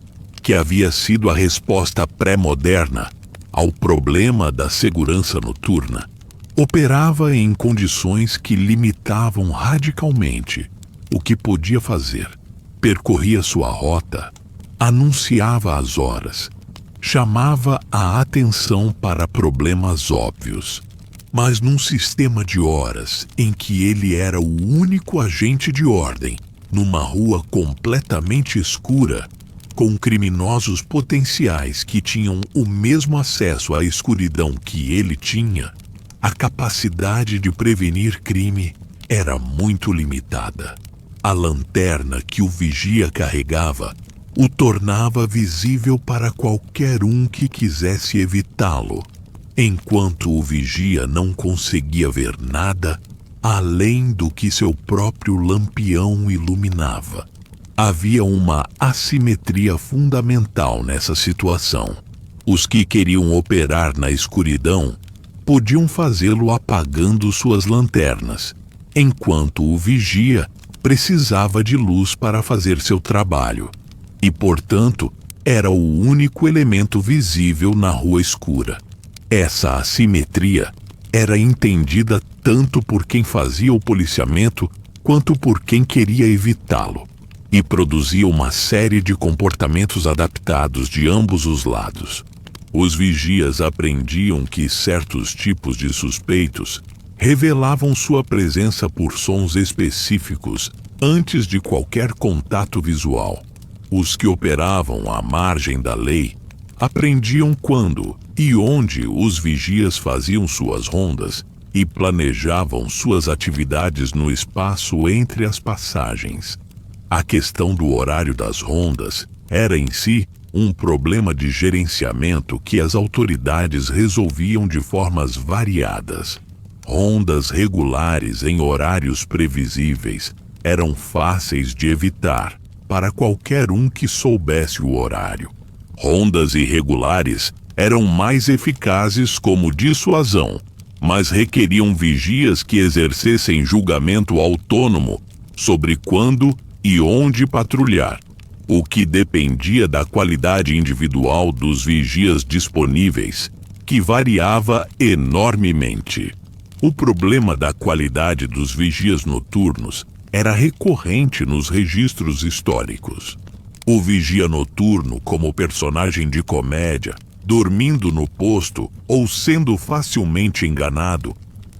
que havia sido a resposta pré-moderna ao problema da segurança noturna, operava em condições que limitavam radicalmente o que podia fazer. Percorria sua rota, anunciava as horas, chamava a atenção para problemas óbvios. Mas num sistema de horas em que ele era o único agente de ordem, numa rua completamente escura, com criminosos potenciais que tinham o mesmo acesso à escuridão que ele tinha, a capacidade de prevenir crime era muito limitada. A lanterna que o vigia carregava o tornava visível para qualquer um que quisesse evitá-lo, enquanto o vigia não conseguia ver nada além do que seu próprio lampião iluminava. Havia uma assimetria fundamental nessa situação. Os que queriam operar na escuridão podiam fazê-lo apagando suas lanternas, enquanto o vigia precisava de luz para fazer seu trabalho, e, portanto, era o único elemento visível na rua escura. Essa assimetria era entendida tanto por quem fazia o policiamento quanto por quem queria evitá-lo, e produzia uma série de comportamentos adaptados de ambos os lados. Os vigias aprendiam que certos tipos de suspeitos revelavam sua presença por sons específicos antes de qualquer contato visual. Os que operavam à margem da lei aprendiam quando e onde os vigias faziam suas rondas e planejavam suas atividades no espaço entre as passagens. A questão do horário das rondas era em si um problema de gerenciamento que as autoridades resolviam de formas variadas. Rondas regulares em horários previsíveis eram fáceis de evitar para qualquer um que soubesse o horário. Rondas irregulares eram mais eficazes como dissuasão, mas requeriam vigias que exercessem julgamento autônomo sobre quando e onde patrulhar, o que dependia da qualidade individual dos vigias disponíveis, que variava enormemente. O problema da qualidade dos vigias noturnos era recorrente nos registros históricos. O vigia noturno, como personagem de comédia, dormindo no posto ou sendo facilmente enganado,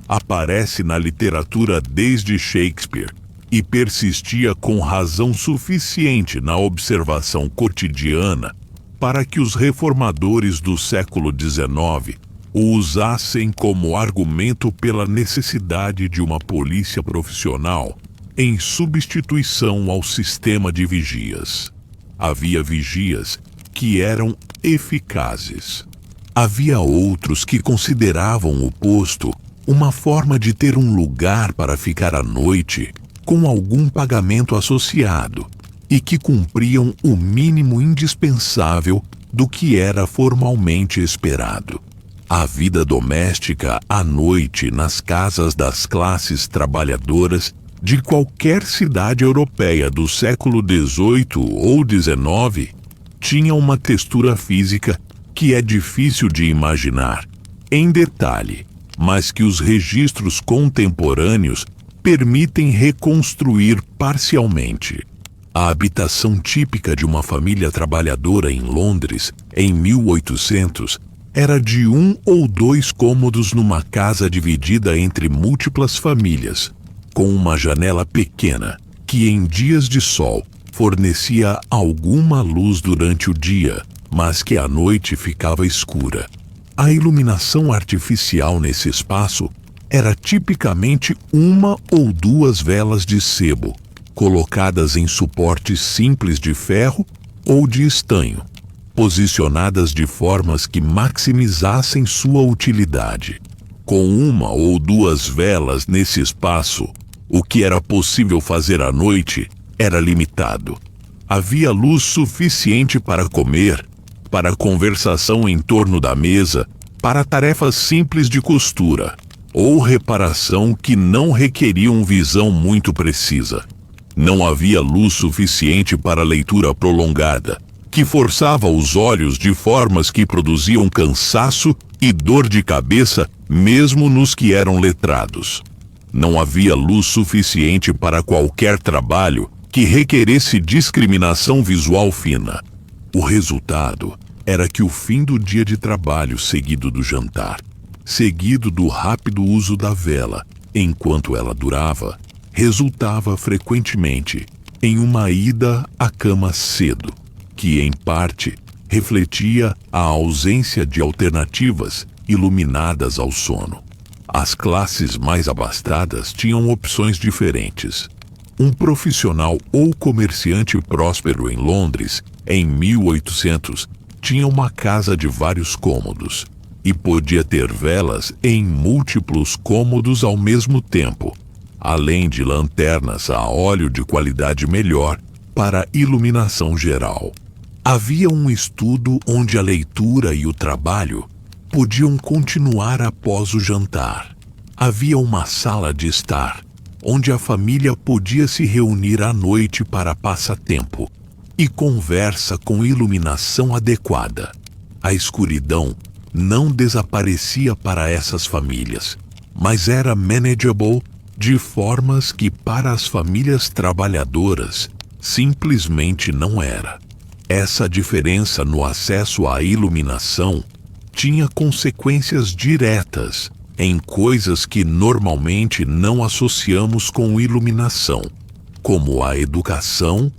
aparece na literatura desde Shakespeare e persistia com razão suficiente na observação cotidiana para que os reformadores do século XIX o usassem como argumento pela necessidade de uma polícia profissional em substituição ao sistema de vigias. Havia vigias que eram eficazes. Havia outros que consideravam o posto uma forma de ter um lugar para ficar à noite com algum pagamento associado e que cumpriam o mínimo indispensável do que era formalmente esperado. A vida doméstica à noite nas casas das classes trabalhadoras de qualquer cidade europeia do século XVIII ou XIX tinha uma textura física que é difícil de imaginar em detalhe, mas que os registros contemporâneos permitem reconstruir parcialmente. A habitação típica de uma família trabalhadora em Londres, em 1800, era de 1 ou 2 cômodos numa casa dividida entre múltiplas famílias, com uma janela pequena, que em dias de sol fornecia alguma luz durante o dia, mas que à noite ficava escura. A iluminação artificial nesse espaço era tipicamente 1 ou 2 velas de sebo, colocadas em suportes simples de ferro ou de estanho, posicionadas de formas que maximizassem sua utilidade. Com 1 ou 2 velas nesse espaço, o que era possível fazer à noite era limitado. Havia luz suficiente para comer, para conversação em torno da mesa, para tarefas simples de costura. ou reparação que não requeriam visão muito precisa. Não havia luz suficiente para leitura prolongada, que forçava os olhos de formas que produziam cansaço e dor de cabeça mesmo nos que eram letrados. Não havia luz suficiente para qualquer trabalho que requeresse discriminação visual fina. O resultado era que o fim do dia de trabalho seguido do jantar, seguido do rápido uso da vela enquanto ela durava, resultava frequentemente em uma ida à cama cedo, que em parte refletia a ausência de alternativas iluminadas ao sono. As classes mais abastadas tinham opções diferentes. Um profissional ou comerciante próspero em Londres, em 1800, tinha uma casa de vários cômodos e podia ter velas em múltiplos cômodos ao mesmo tempo, além de lanternas a óleo de qualidade melhor para iluminação geral. Havia um estudo onde a leitura e o trabalho podiam continuar após o jantar. Havia uma sala de estar, onde a família podia se reunir à noite para passatempo e conversa com iluminação adequada. A escuridão não desaparecia para essas famílias, mas era manageable de formas que para as famílias trabalhadoras simplesmente não era. Essa diferença no acesso à iluminação tinha consequências diretas em coisas que normalmente não associamos com iluminação, como a educação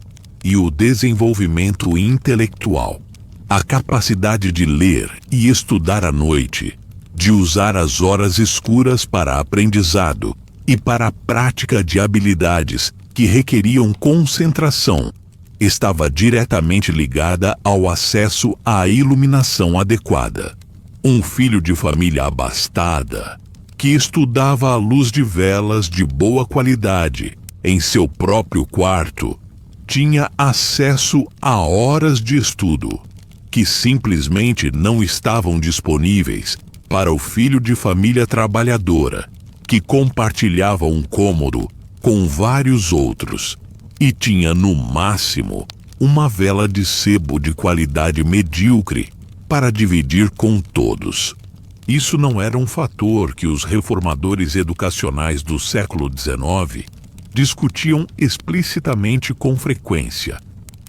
e o desenvolvimento intelectual, a capacidade de ler e estudar à noite, de usar as horas escuras para aprendizado e para a prática de habilidades que requeriam concentração, estava diretamente ligada ao acesso à iluminação adequada. Um filho de família abastada, que estudava à luz de velas de boa qualidade em seu próprio quarto, tinha acesso a horas de estudo que simplesmente não estavam disponíveis para o filho de família trabalhadora, que compartilhava um cômodo com vários outros e tinha, no máximo, uma vela de sebo de qualidade medíocre para dividir com todos. Isso não era um fator que os reformadores educacionais do século XIX discutiam explicitamente com frequência,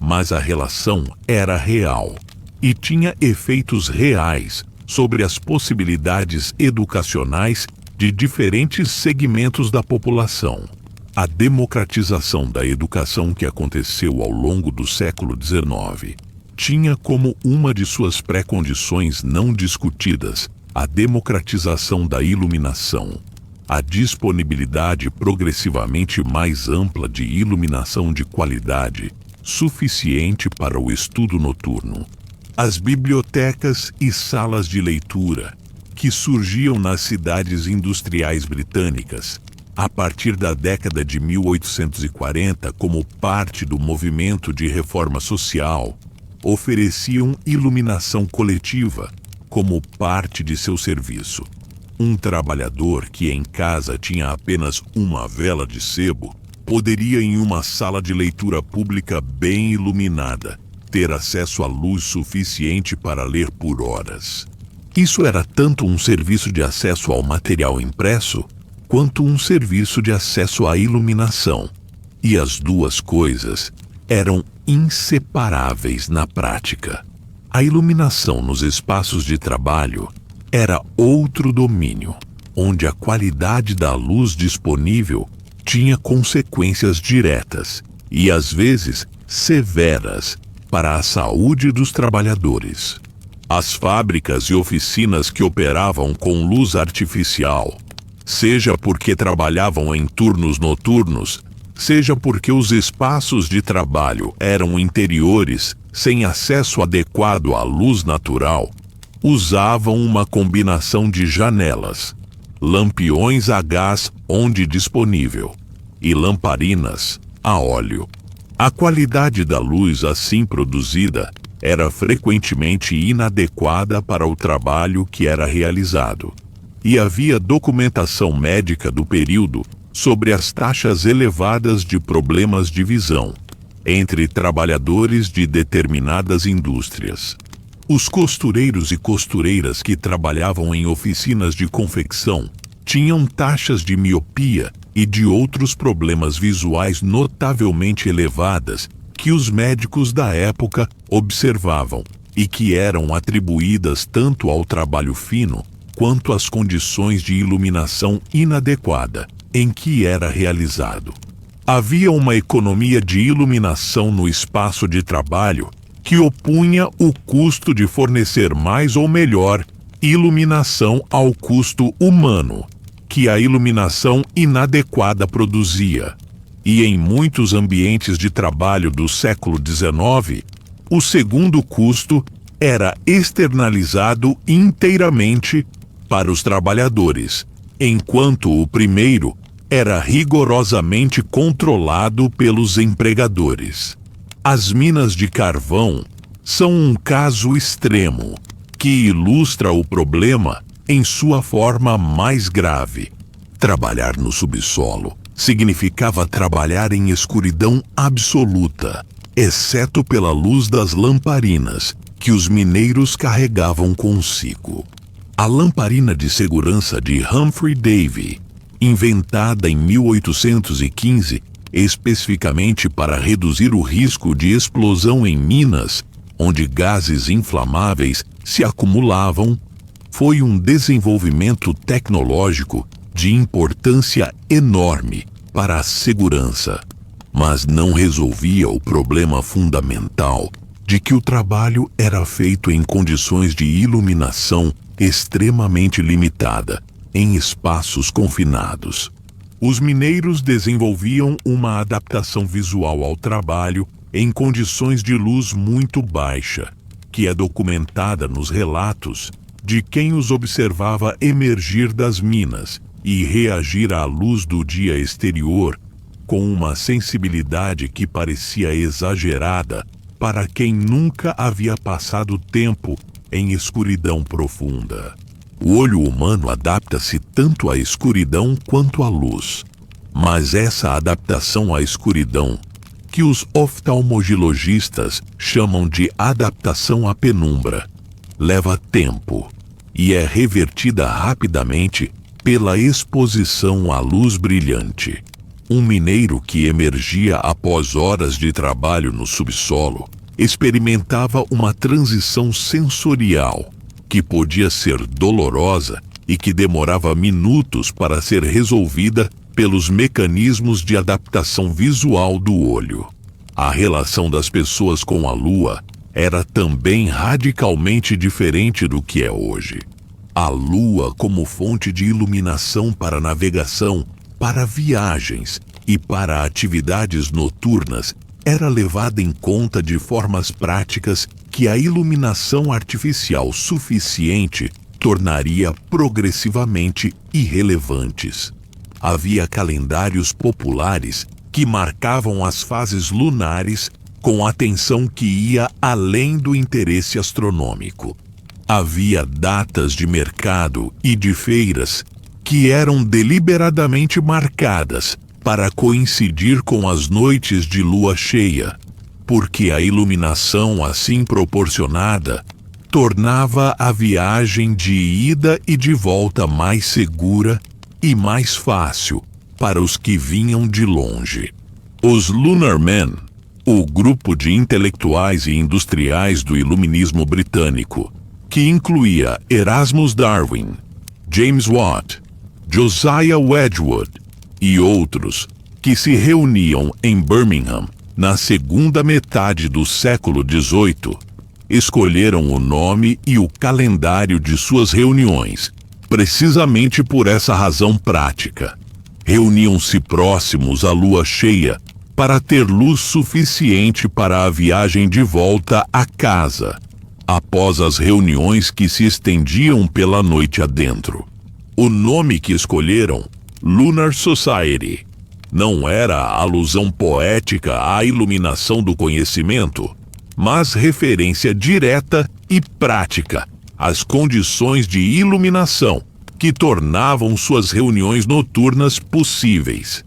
mas a relação era real e tinha efeitos reais sobre as possibilidades educacionais de diferentes segmentos da população. A democratização da educação que aconteceu ao longo do século XIX tinha como uma de suas pré-condições não discutidas a democratização da iluminação, a disponibilidade progressivamente mais ampla de iluminação de qualidade suficiente para o estudo noturno. As bibliotecas e salas de leitura que surgiam nas cidades industriais britânicas a partir da década de 1840 como parte do movimento de reforma social, ofereciam iluminação coletiva como parte de seu serviço. Um trabalhador que em casa tinha apenas uma vela de sebo poderia, em uma sala de leitura pública bem iluminada, ter acesso à luz suficiente para ler por horas. Isso era tanto um serviço de acesso ao material impresso, quanto um serviço de acesso à iluminação. E as duas coisas eram inseparáveis na prática. A iluminação nos espaços de trabalho era outro domínio, onde a qualidade da luz disponível tinha consequências diretas e, às vezes, severas para a saúde dos trabalhadores. As fábricas e oficinas que operavam com luz artificial, seja porque trabalhavam em turnos noturnos, seja porque os espaços de trabalho eram interiores, sem acesso adequado à luz natural, usavam uma combinação de janelas, lampiões a gás onde disponível e lamparinas a óleo. A qualidade da luz assim produzida era frequentemente inadequada para o trabalho que era realizado. e havia documentação médica do período sobre as taxas elevadas de problemas de visão entre trabalhadores de determinadas indústrias. Os costureiros e costureiras que trabalhavam em oficinas de confecção tinham taxas de miopia e de outros problemas visuais notavelmente elevadas que os médicos da época observavam e que eram atribuídas tanto ao trabalho fino quanto às condições de iluminação inadequada em que era realizado. Havia uma economia de iluminação no espaço de trabalho que opunha o custo de fornecer mais ou melhor iluminação ao custo humano que a iluminação inadequada produzia. E em muitos ambientes de trabalho do século XIX, o segundo custo era externalizado inteiramente para os trabalhadores, enquanto o primeiro era rigorosamente controlado pelos empregadores. As minas de carvão são um caso extremo que ilustra o problema em sua forma mais grave. Trabalhar no subsolo significava trabalhar em escuridão absoluta, exceto pela luz das lamparinas que os mineiros carregavam consigo. A lamparina de segurança de Humphrey Davy, inventada em 1815, especificamente para reduzir o risco de explosão em minas, onde gases inflamáveis se acumulavam, foi um desenvolvimento tecnológico de importância enorme para a segurança, mas não resolvia o problema fundamental de que o trabalho era feito em condições de iluminação extremamente limitada, em espaços confinados. Os mineiros desenvolviam uma adaptação visual ao trabalho em condições de luz muito baixa, que é documentada nos relatos de quem os observava emergir das minas e reagir à luz do dia exterior com uma sensibilidade que parecia exagerada para quem nunca havia passado tempo em escuridão profunda. O olho humano adapta-se tanto à escuridão quanto à luz, mas essa adaptação à escuridão, que os oftalmologistas chamam de adaptação à penumbra, leva tempo e é revertida rapidamente pela exposição à luz brilhante. Um mineiro que emergia após horas de trabalho no subsolo experimentava uma transição sensorial que podia ser dolorosa e que demorava minutos para ser resolvida pelos mecanismos de adaptação visual do olho. A relação das pessoas com a lua era também radicalmente diferente do que é hoje. A lua, como fonte de iluminação para navegação, para viagens e para atividades noturnas, era levada em conta de formas práticas que a iluminação artificial suficiente tornaria progressivamente irrelevantes. Havia calendários populares que marcavam as fases lunares com atenção que ia além do interesse astronômico. Havia datas de mercado e de feiras que eram deliberadamente marcadas para coincidir com as noites de lua cheia, porque a iluminação assim proporcionada tornava a viagem de ida e de volta mais segura e mais fácil para os que vinham de longe. Os Lunar Men, o grupo de intelectuais e industriais do iluminismo britânico, que incluía Erasmus Darwin, James Watt, Josiah Wedgwood e outros, que se reuniam em Birmingham na segunda metade do século XVIII, escolheram o nome e o calendário de suas reuniões, precisamente por essa razão prática. Reuniam-se próximos à lua cheia para ter luz suficiente para a viagem de volta à casa, após as reuniões que se estendiam pela noite adentro. O nome que escolheram, Lunar Society, não era alusão poética à iluminação do conhecimento, mas referência direta e prática às condições de iluminação que tornavam suas reuniões noturnas possíveis.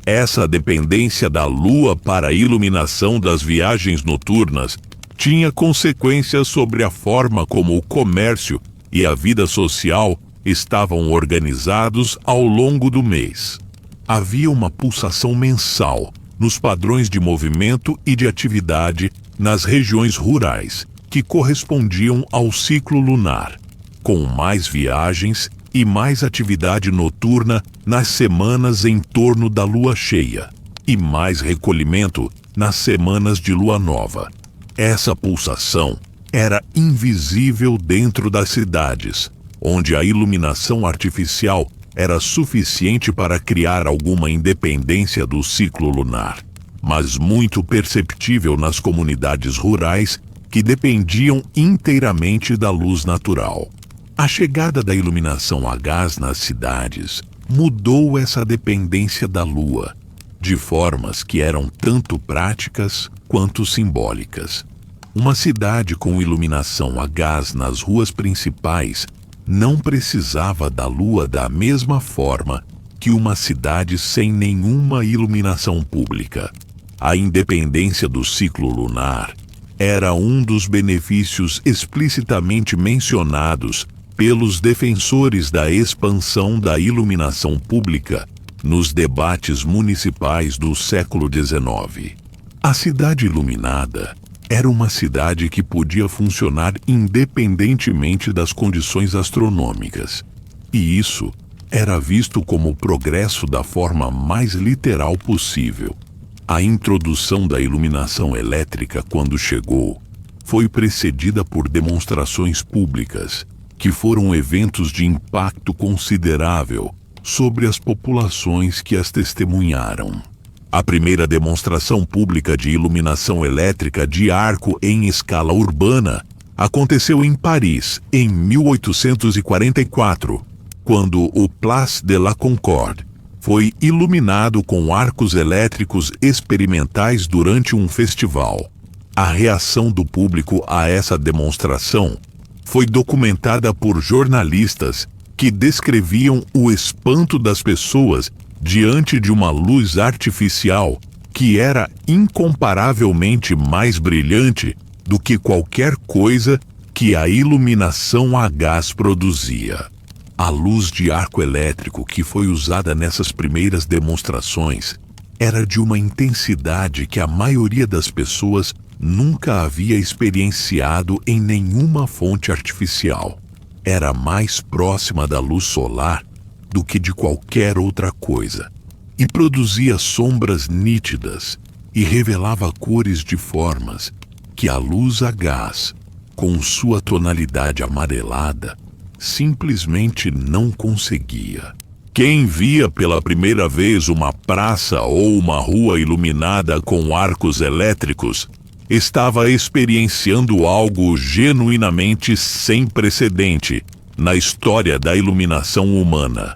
Essa dependência da lua para a iluminação das viagens noturnas tinha consequências sobre a forma como o comércio e a vida social estavam organizados ao longo do mês. Havia uma pulsação mensal nos padrões de movimento e de atividade nas regiões rurais, que correspondiam ao ciclo lunar, com mais viagens e mais atividade noturna nas semanas em torno da lua cheia, e mais recolhimento nas semanas de lua nova. Essa pulsação era invisível dentro das cidades, onde a iluminação artificial era suficiente para criar alguma independência do ciclo lunar, mas muito perceptível nas comunidades rurais que dependiam inteiramente da luz natural. A chegada da iluminação a gás nas cidades mudou essa dependência da lua, de formas que eram tanto práticas quanto simbólicas. Uma cidade com iluminação a gás nas ruas principais não precisava da lua da mesma forma que uma cidade sem nenhuma iluminação pública. A independência do ciclo lunar era um dos benefícios explicitamente mencionados pelos defensores da expansão da iluminação pública nos debates municipais do século XIX. A cidade iluminada era uma cidade que podia funcionar independentemente das condições astronômicas, e isso era visto como o progresso da forma mais literal possível. A introdução da iluminação elétrica, quando chegou, foi precedida por demonstrações públicas, que foram eventos de impacto considerável sobre as populações que as testemunharam. A primeira demonstração pública de iluminação elétrica de arco em escala urbana aconteceu em Paris, em 1844, quando o Place de la Concorde foi iluminado com arcos elétricos experimentais durante um festival. A reação do público a essa demonstração foi documentada por jornalistas que descreviam o espanto das pessoas diante de uma luz artificial que era incomparavelmente mais brilhante do que qualquer coisa que a iluminação a gás produzia. A luz de arco elétrico que foi usada nessas primeiras demonstrações era de uma intensidade que a maioria das pessoas nunca havia experienciado em nenhuma fonte artificial. Era mais próxima da luz solar do que de qualquer outra coisa, e produzia sombras nítidas e revelava cores de formas que a luz a gás, com sua tonalidade amarelada, simplesmente não conseguia. Quem via pela primeira vez uma praça ou uma rua iluminada com arcos elétricos estava experienciando algo genuinamente sem precedente na história da iluminação humana.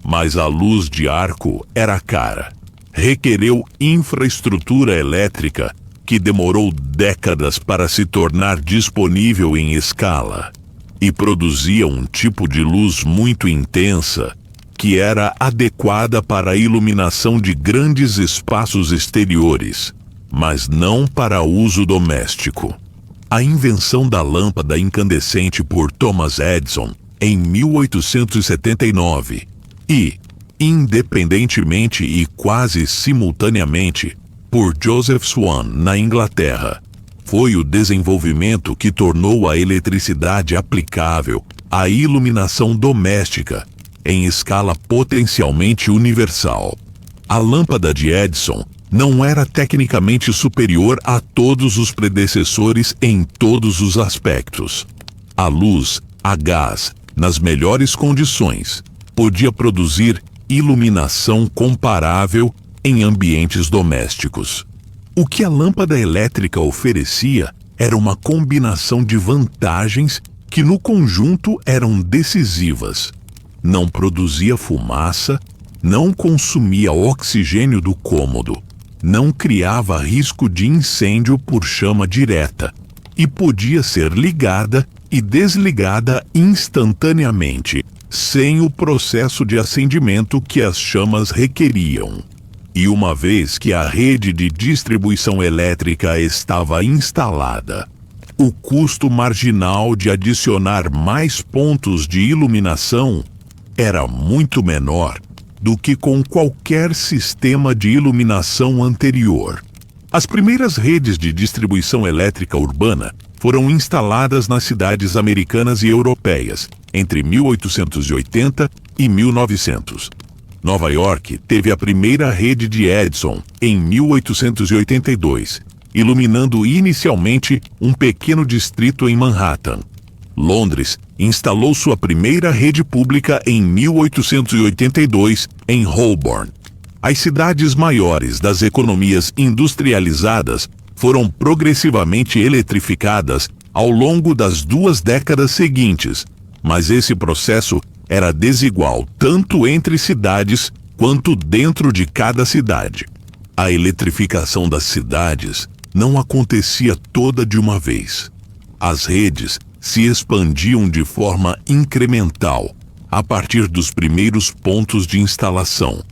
Mas a luz de arco era cara. Requereu infraestrutura elétrica que demorou décadas para se tornar disponível em escala, e produzia um tipo de luz muito intensa que era adequada para a iluminação de grandes espaços exteriores, mas não para uso doméstico. A invenção da lâmpada incandescente por Thomas Edison em 1879 e, independentemente e quase simultaneamente, por Joseph Swan na Inglaterra, foi o desenvolvimento que tornou a eletricidade aplicável à iluminação doméstica em escala potencialmente universal. A lâmpada de Edison não era tecnicamente superior a todos os predecessores em todos os aspectos. A luz a gás, nas melhores condições, podia produzir iluminação comparável em ambientes domésticos. O que a lâmpada elétrica oferecia era uma combinação de vantagens que no conjunto eram decisivas. Não produzia fumaça, não consumia oxigênio do cômodo, não criava risco de incêndio por chama direta e podia ser ligada e desligada instantaneamente sem o processo de acendimento que as chamas requeriam. E uma vez que a rede de distribuição elétrica estava instalada, o custo marginal de adicionar mais pontos de iluminação era muito menor do que com qualquer sistema de iluminação anterior. As primeiras redes de distribuição elétrica urbana foram instaladas nas cidades americanas e europeias entre 1880 e 1900. Nova York teve a primeira rede de Edison em 1882, iluminando inicialmente um pequeno distrito em Manhattan. Londres instalou sua primeira rede pública em 1882 em Holborn. As cidades maiores das economias industrializadas foram progressivamente eletrificadas ao longo das 2 décadas seguintes, mas esse processo era desigual tanto entre cidades quanto dentro de cada cidade. A eletrificação das cidades não acontecia toda de uma vez. As redes se expandiam de forma incremental a partir dos primeiros pontos de instalação,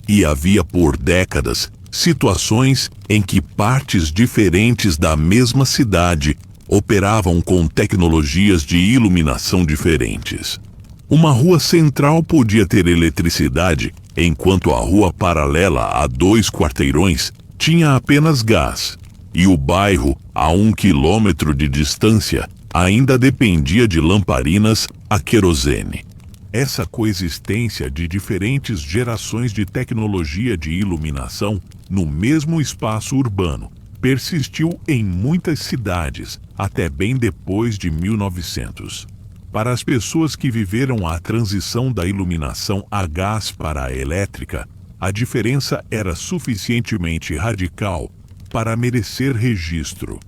e havia por décadas situações em que partes diferentes da mesma cidade operavam com tecnologias de iluminação diferentes. Uma rua central podia ter eletricidade, enquanto a rua paralela a 2 quarteirões tinha apenas gás, e o bairro, a 1 quilômetro de distância, ainda dependia de lamparinas a querosene. Essa coexistência de diferentes gerações de tecnologia de iluminação no mesmo espaço urbano persistiu em muitas cidades até bem depois de 1900. Para as pessoas que viveram a transição da iluminação a gás para a elétrica, a diferença era suficientemente radical para merecer registro.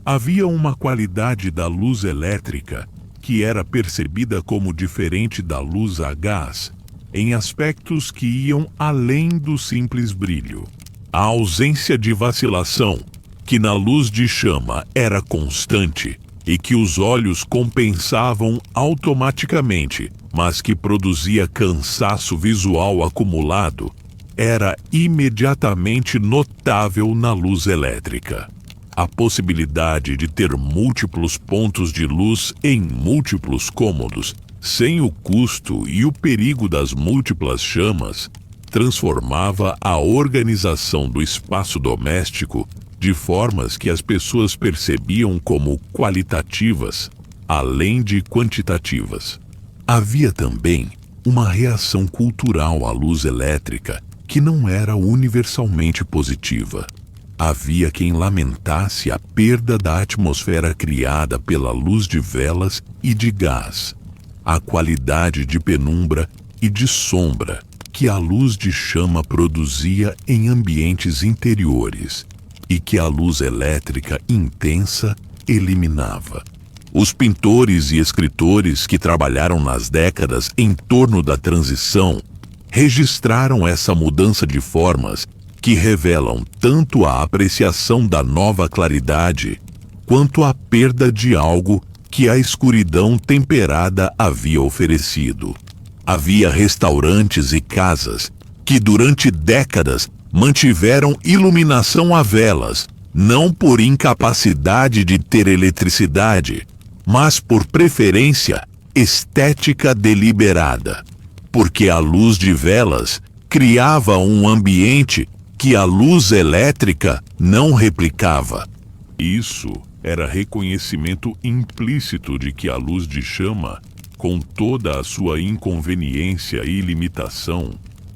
Havia uma qualidade da luz elétrica que era percebida como diferente da luz a gás, em aspectos que iam além do simples brilho. A ausência de vacilação, que na luz de chama era constante e que os olhos compensavam automaticamente, mas que produzia cansaço visual acumulado, era imediatamente notável na luz elétrica. A possibilidade de ter múltiplos pontos de luz em múltiplos cômodos, sem o custo e o perigo das múltiplas chamas, transformava a organização do espaço doméstico de formas que as pessoas percebiam como qualitativas, além de quantitativas. Havia também uma reação cultural à luz elétrica que não era universalmente positiva. Havia quem lamentasse a perda da atmosfera criada pela luz de velas e de gás, a qualidade de penumbra e de sombra que a luz de chama produzia em ambientes interiores e que a luz elétrica intensa eliminava. Os pintores e escritores que trabalharam nas décadas em torno da transição registraram essa mudança de formas que revelam tanto a apreciação da nova claridade, quanto a perda de algo que a escuridão temperada havia oferecido. Havia restaurantes e casas que durante décadas mantiveram iluminação a velas, não por incapacidade de ter eletricidade, mas por preferência estética deliberada, porque a luz de velas criava um ambiente que a luz elétrica não replicava. Isso era reconhecimento implícito de que a luz de chama, com toda a sua inconveniência e limitação,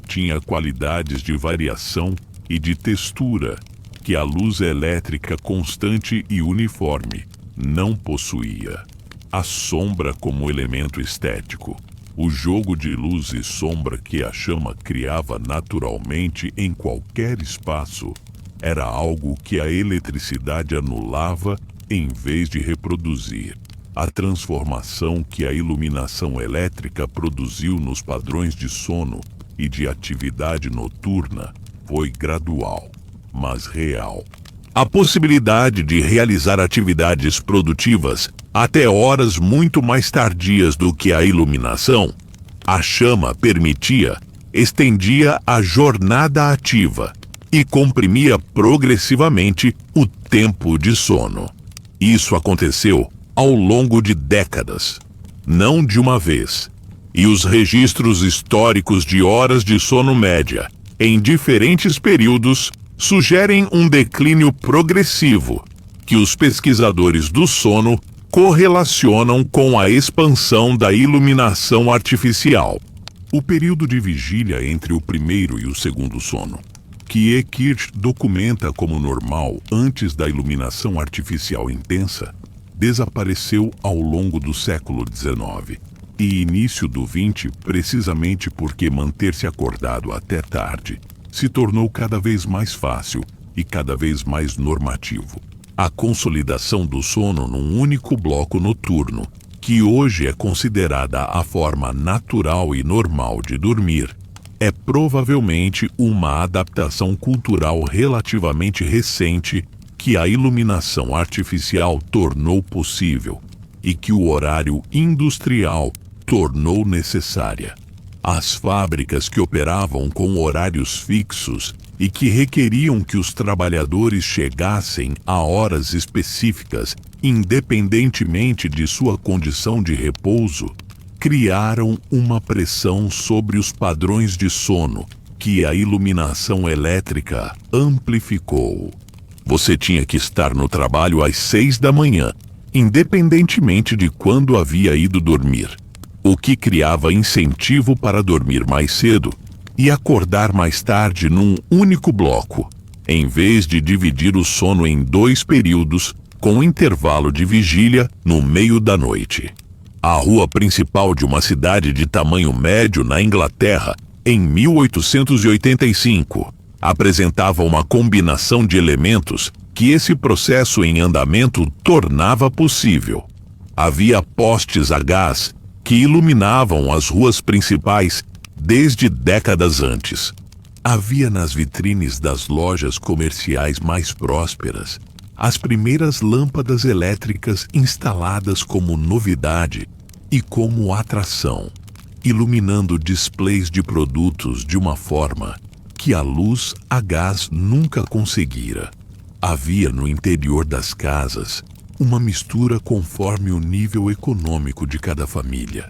tinha qualidades de variação e de textura que a luz elétrica constante e uniforme não possuía. A sombra como elemento estético, o jogo de luz e sombra que a chama criava naturalmente em qualquer espaço, era algo que a eletricidade anulava em vez de reproduzir. A transformação que a iluminação elétrica produziu nos padrões de sono e de atividade noturna foi gradual, mas real. A possibilidade de realizar atividades produtivas até horas muito mais tardias do que a iluminação A chama estendia a jornada ativa e comprimia progressivamente o tempo de sono. Isso aconteceu ao longo de décadas, não de uma vez, e os registros históricos de horas de sono média em diferentes períodos sugerem um declínio progressivo que os pesquisadores do sono correlacionam com a expansão da iluminação artificial. O período de vigília entre o primeiro e o segundo sono, que E. Kirch documenta como normal antes da iluminação artificial intensa, desapareceu ao longo do século XIX e início do XX, precisamente porque manter-se acordado até tarde se tornou cada vez mais fácil e cada vez mais normativo. A consolidação do sono num único bloco noturno, que hoje é considerada a forma natural e normal de dormir, é provavelmente uma adaptação cultural relativamente recente que a iluminação artificial tornou possível e que o horário industrial tornou necessária. As fábricas que operavam com horários fixos e que requeriam que os trabalhadores chegassem a horas específicas, independentemente de sua condição de repouso, criaram uma pressão sobre os padrões de sono que a iluminação elétrica amplificou. Você tinha que estar no trabalho às 6 da manhã, independentemente de quando havia ido dormir, o que criava incentivo para dormir mais cedo e acordar mais tarde num único bloco, em vez de dividir o sono em 2 períodos com intervalo de vigília no meio da noite. A rua principal de uma cidade de tamanho médio na Inglaterra, em 1885, apresentava uma combinação de elementos que esse processo em andamento tornava possível. Havia postes a gás que iluminavam as ruas principais desde décadas antes. Havia nas vitrines das lojas comerciais mais prósperas as primeiras lâmpadas elétricas instaladas como novidade e como atração, iluminando displays de produtos de uma forma que a luz a gás nunca conseguira. Havia no interior das casas uma mistura conforme o nível econômico de cada família,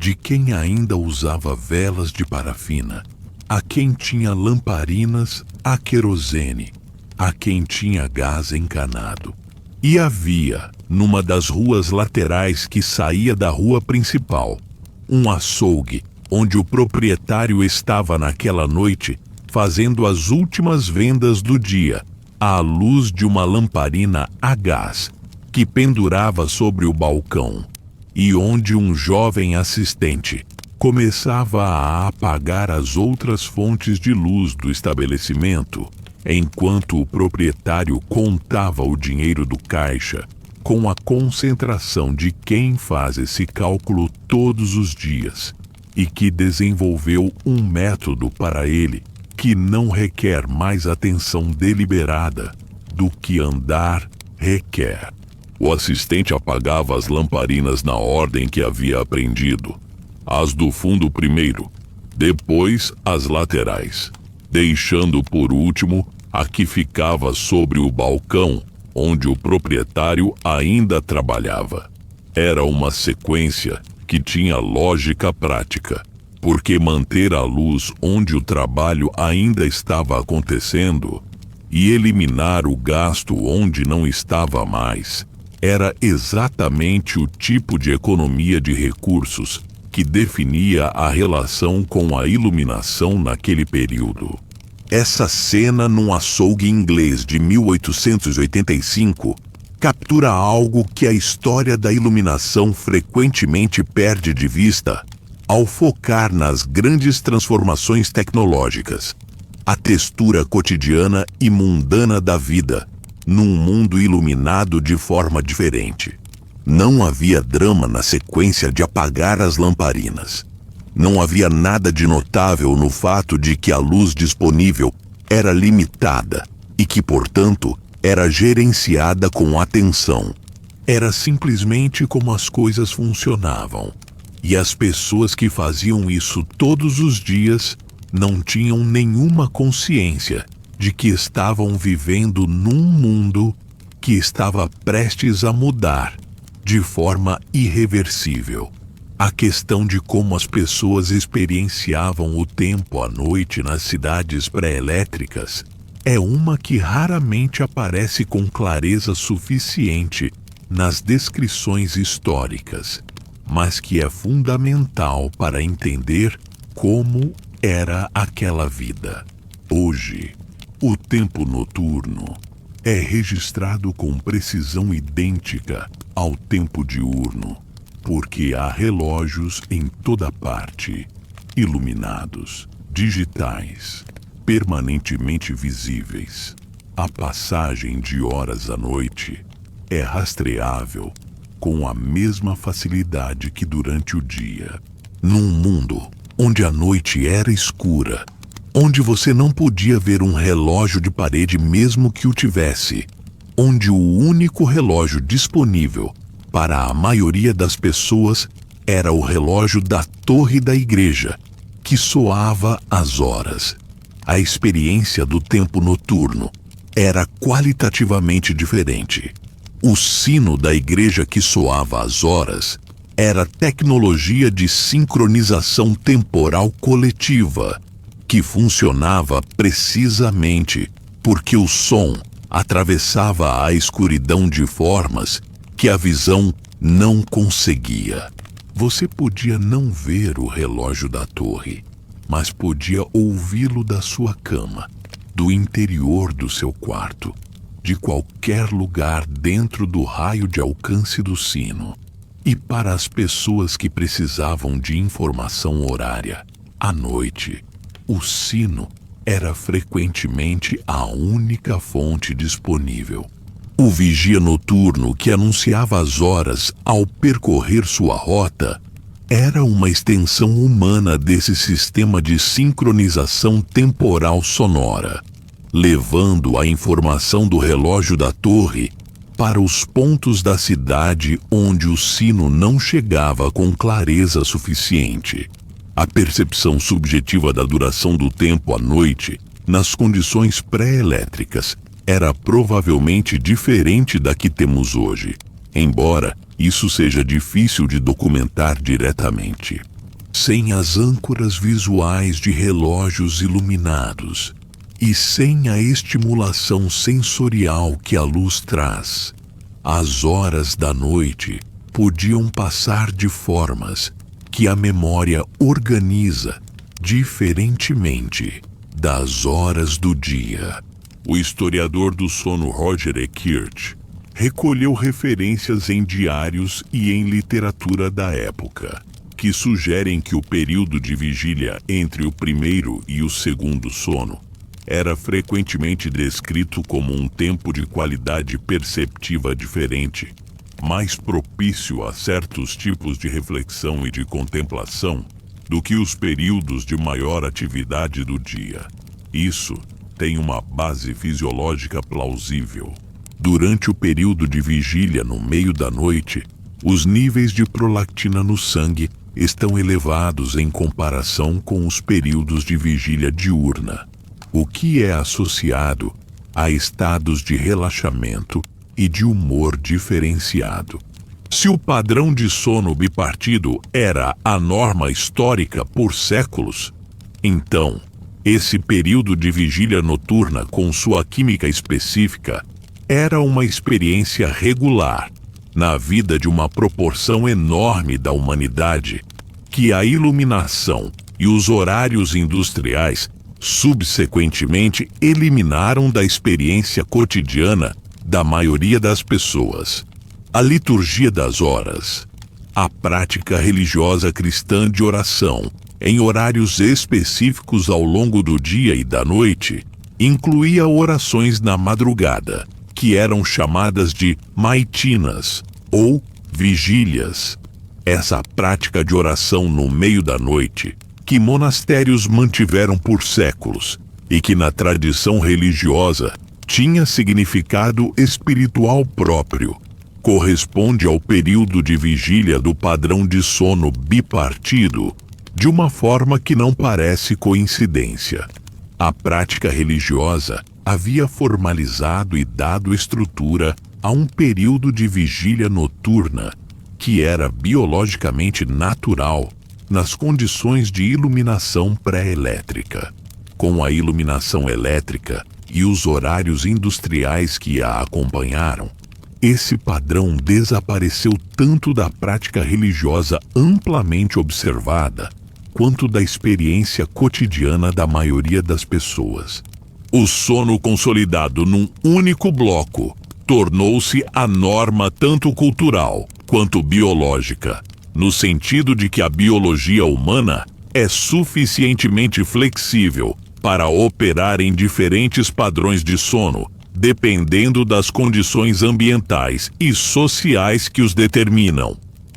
de quem ainda usava velas de parafina, a quem tinha lamparinas a querosene, a quem tinha gás encanado. E havia, numa das ruas laterais que saía da rua principal, um açougue onde o proprietário estava naquela noite fazendo as últimas vendas do dia à luz de uma lamparina a gás que pendurava sobre o balcão, e onde um jovem assistente começava a apagar as outras fontes de luz do estabelecimento, enquanto o proprietário contava o dinheiro do caixa com a concentração de quem faz esse cálculo todos os dias e que desenvolveu um método para ele que não requer mais atenção deliberada do que andar requer. O assistente apagava as lamparinas na ordem que havia aprendido. As do fundo primeiro, depois as laterais, deixando por último a que ficava sobre o balcão, onde o proprietário ainda trabalhava. Era uma sequência que tinha lógica prática, porque manter a luz onde o trabalho ainda estava acontecendo e eliminar o gasto onde não estava mais era exatamente o tipo de economia de recursos que definia a relação com a iluminação naquele período. Essa cena num açougue inglês de 1885 captura algo que a história da iluminação frequentemente perde de vista ao focar nas grandes transformações tecnológicas, a textura cotidiana e mundana da vida, num mundo iluminado de forma diferente. Não havia drama na sequência de apagar as lamparinas. Não havia nada de notável no fato de que a luz disponível era limitada e que, portanto, era gerenciada com atenção. Era simplesmente como as coisas funcionavam. E as pessoas que faziam isso todos os dias não tinham nenhuma consciência de que estavam vivendo num mundo que estava prestes a mudar de forma irreversível. A questão de como as pessoas experienciavam o tempo à noite nas cidades pré-elétricas é uma que raramente aparece com clareza suficiente nas descrições históricas, mas que é fundamental para entender como era aquela vida. Hoje, o tempo noturno é registrado com precisão idêntica ao tempo diurno, porque há relógios em toda parte, iluminados, digitais, permanentemente visíveis. A passagem de horas à noite é rastreável com a mesma facilidade que durante o dia. Num mundo onde a noite era escura, onde você não podia ver um relógio de parede mesmo que o tivesse, onde o único relógio disponível para a maioria das pessoas era o relógio da torre da igreja, que soava as horas. A experiência do tempo noturno era qualitativamente diferente. O sino da igreja que soava as horas era tecnologia de sincronização temporal coletiva, que funcionava precisamente porque o som atravessava a escuridão de formas que a visão não conseguia. Você podia não ver o relógio da torre, mas podia ouvi-lo da sua cama, do interior do seu quarto, de qualquer lugar dentro do raio de alcance do sino. E para as pessoas que precisavam de informação horária, à noite, o sino era frequentemente a única fonte disponível. O vigia noturno que anunciava as horas ao percorrer sua rota era uma extensão humana desse sistema de sincronização temporal sonora, levando a informação do relógio da torre para os pontos da cidade onde o sino não chegava com clareza suficiente. A percepção subjetiva da duração do tempo à noite, nas condições pré-elétricas, era provavelmente diferente da que temos hoje, embora isso seja difícil de documentar diretamente. Sem as âncoras visuais de relógios iluminados e sem a estimulação sensorial que a luz traz, as horas da noite podiam passar de formas que a memória organiza diferentemente das horas do dia. O historiador do sono Roger E. Kirch recolheu referências em diários e em literatura da época, que sugerem que o período de vigília entre o primeiro e o segundo sono era frequentemente descrito como um tempo de qualidade perceptiva diferente, mais propício a certos tipos de reflexão e de contemplação do que os períodos de maior atividade do dia. Isso tem uma base fisiológica plausível. Durante o período de vigília no meio da noite, os níveis de prolactina no sangue estão elevados em comparação com os períodos de vigília diurna, o que é associado a estados de relaxamento e de humor diferenciado. Se o padrão de sono bipartido era a norma histórica por séculos, então esse período de vigília noturna com sua química específica era uma experiência regular na vida de uma proporção enorme da humanidade que a iluminação e os horários industriais subsequentemente eliminaram da experiência cotidiana da maioria das pessoas. A liturgia das horas, a prática religiosa cristã de oração em horários específicos ao longo do dia e da noite, incluía orações na madrugada, que eram chamadas de maitinas ou vigílias. Essa prática de oração no meio da noite, que monastérios mantiveram por séculos e que na tradição religiosa tinha significado espiritual próprio, corresponde ao período de vigília do padrão de sono bipartido, de uma forma que não parece coincidência. A prática religiosa havia formalizado e dado estrutura a um período de vigília noturna que era biologicamente natural nas condições de iluminação pré-elétrica. Com a iluminação elétrica e os horários industriais que a acompanharam, esse padrão desapareceu tanto da prática religiosa amplamente observada, quanto da experiência cotidiana da maioria das pessoas. O sono consolidado num único bloco tornou-se a norma tanto cultural quanto biológica, no sentido de que a biologia humana é suficientemente flexível para operar em diferentes padrões de sono, dependendo das condições ambientais e sociais que os determinam.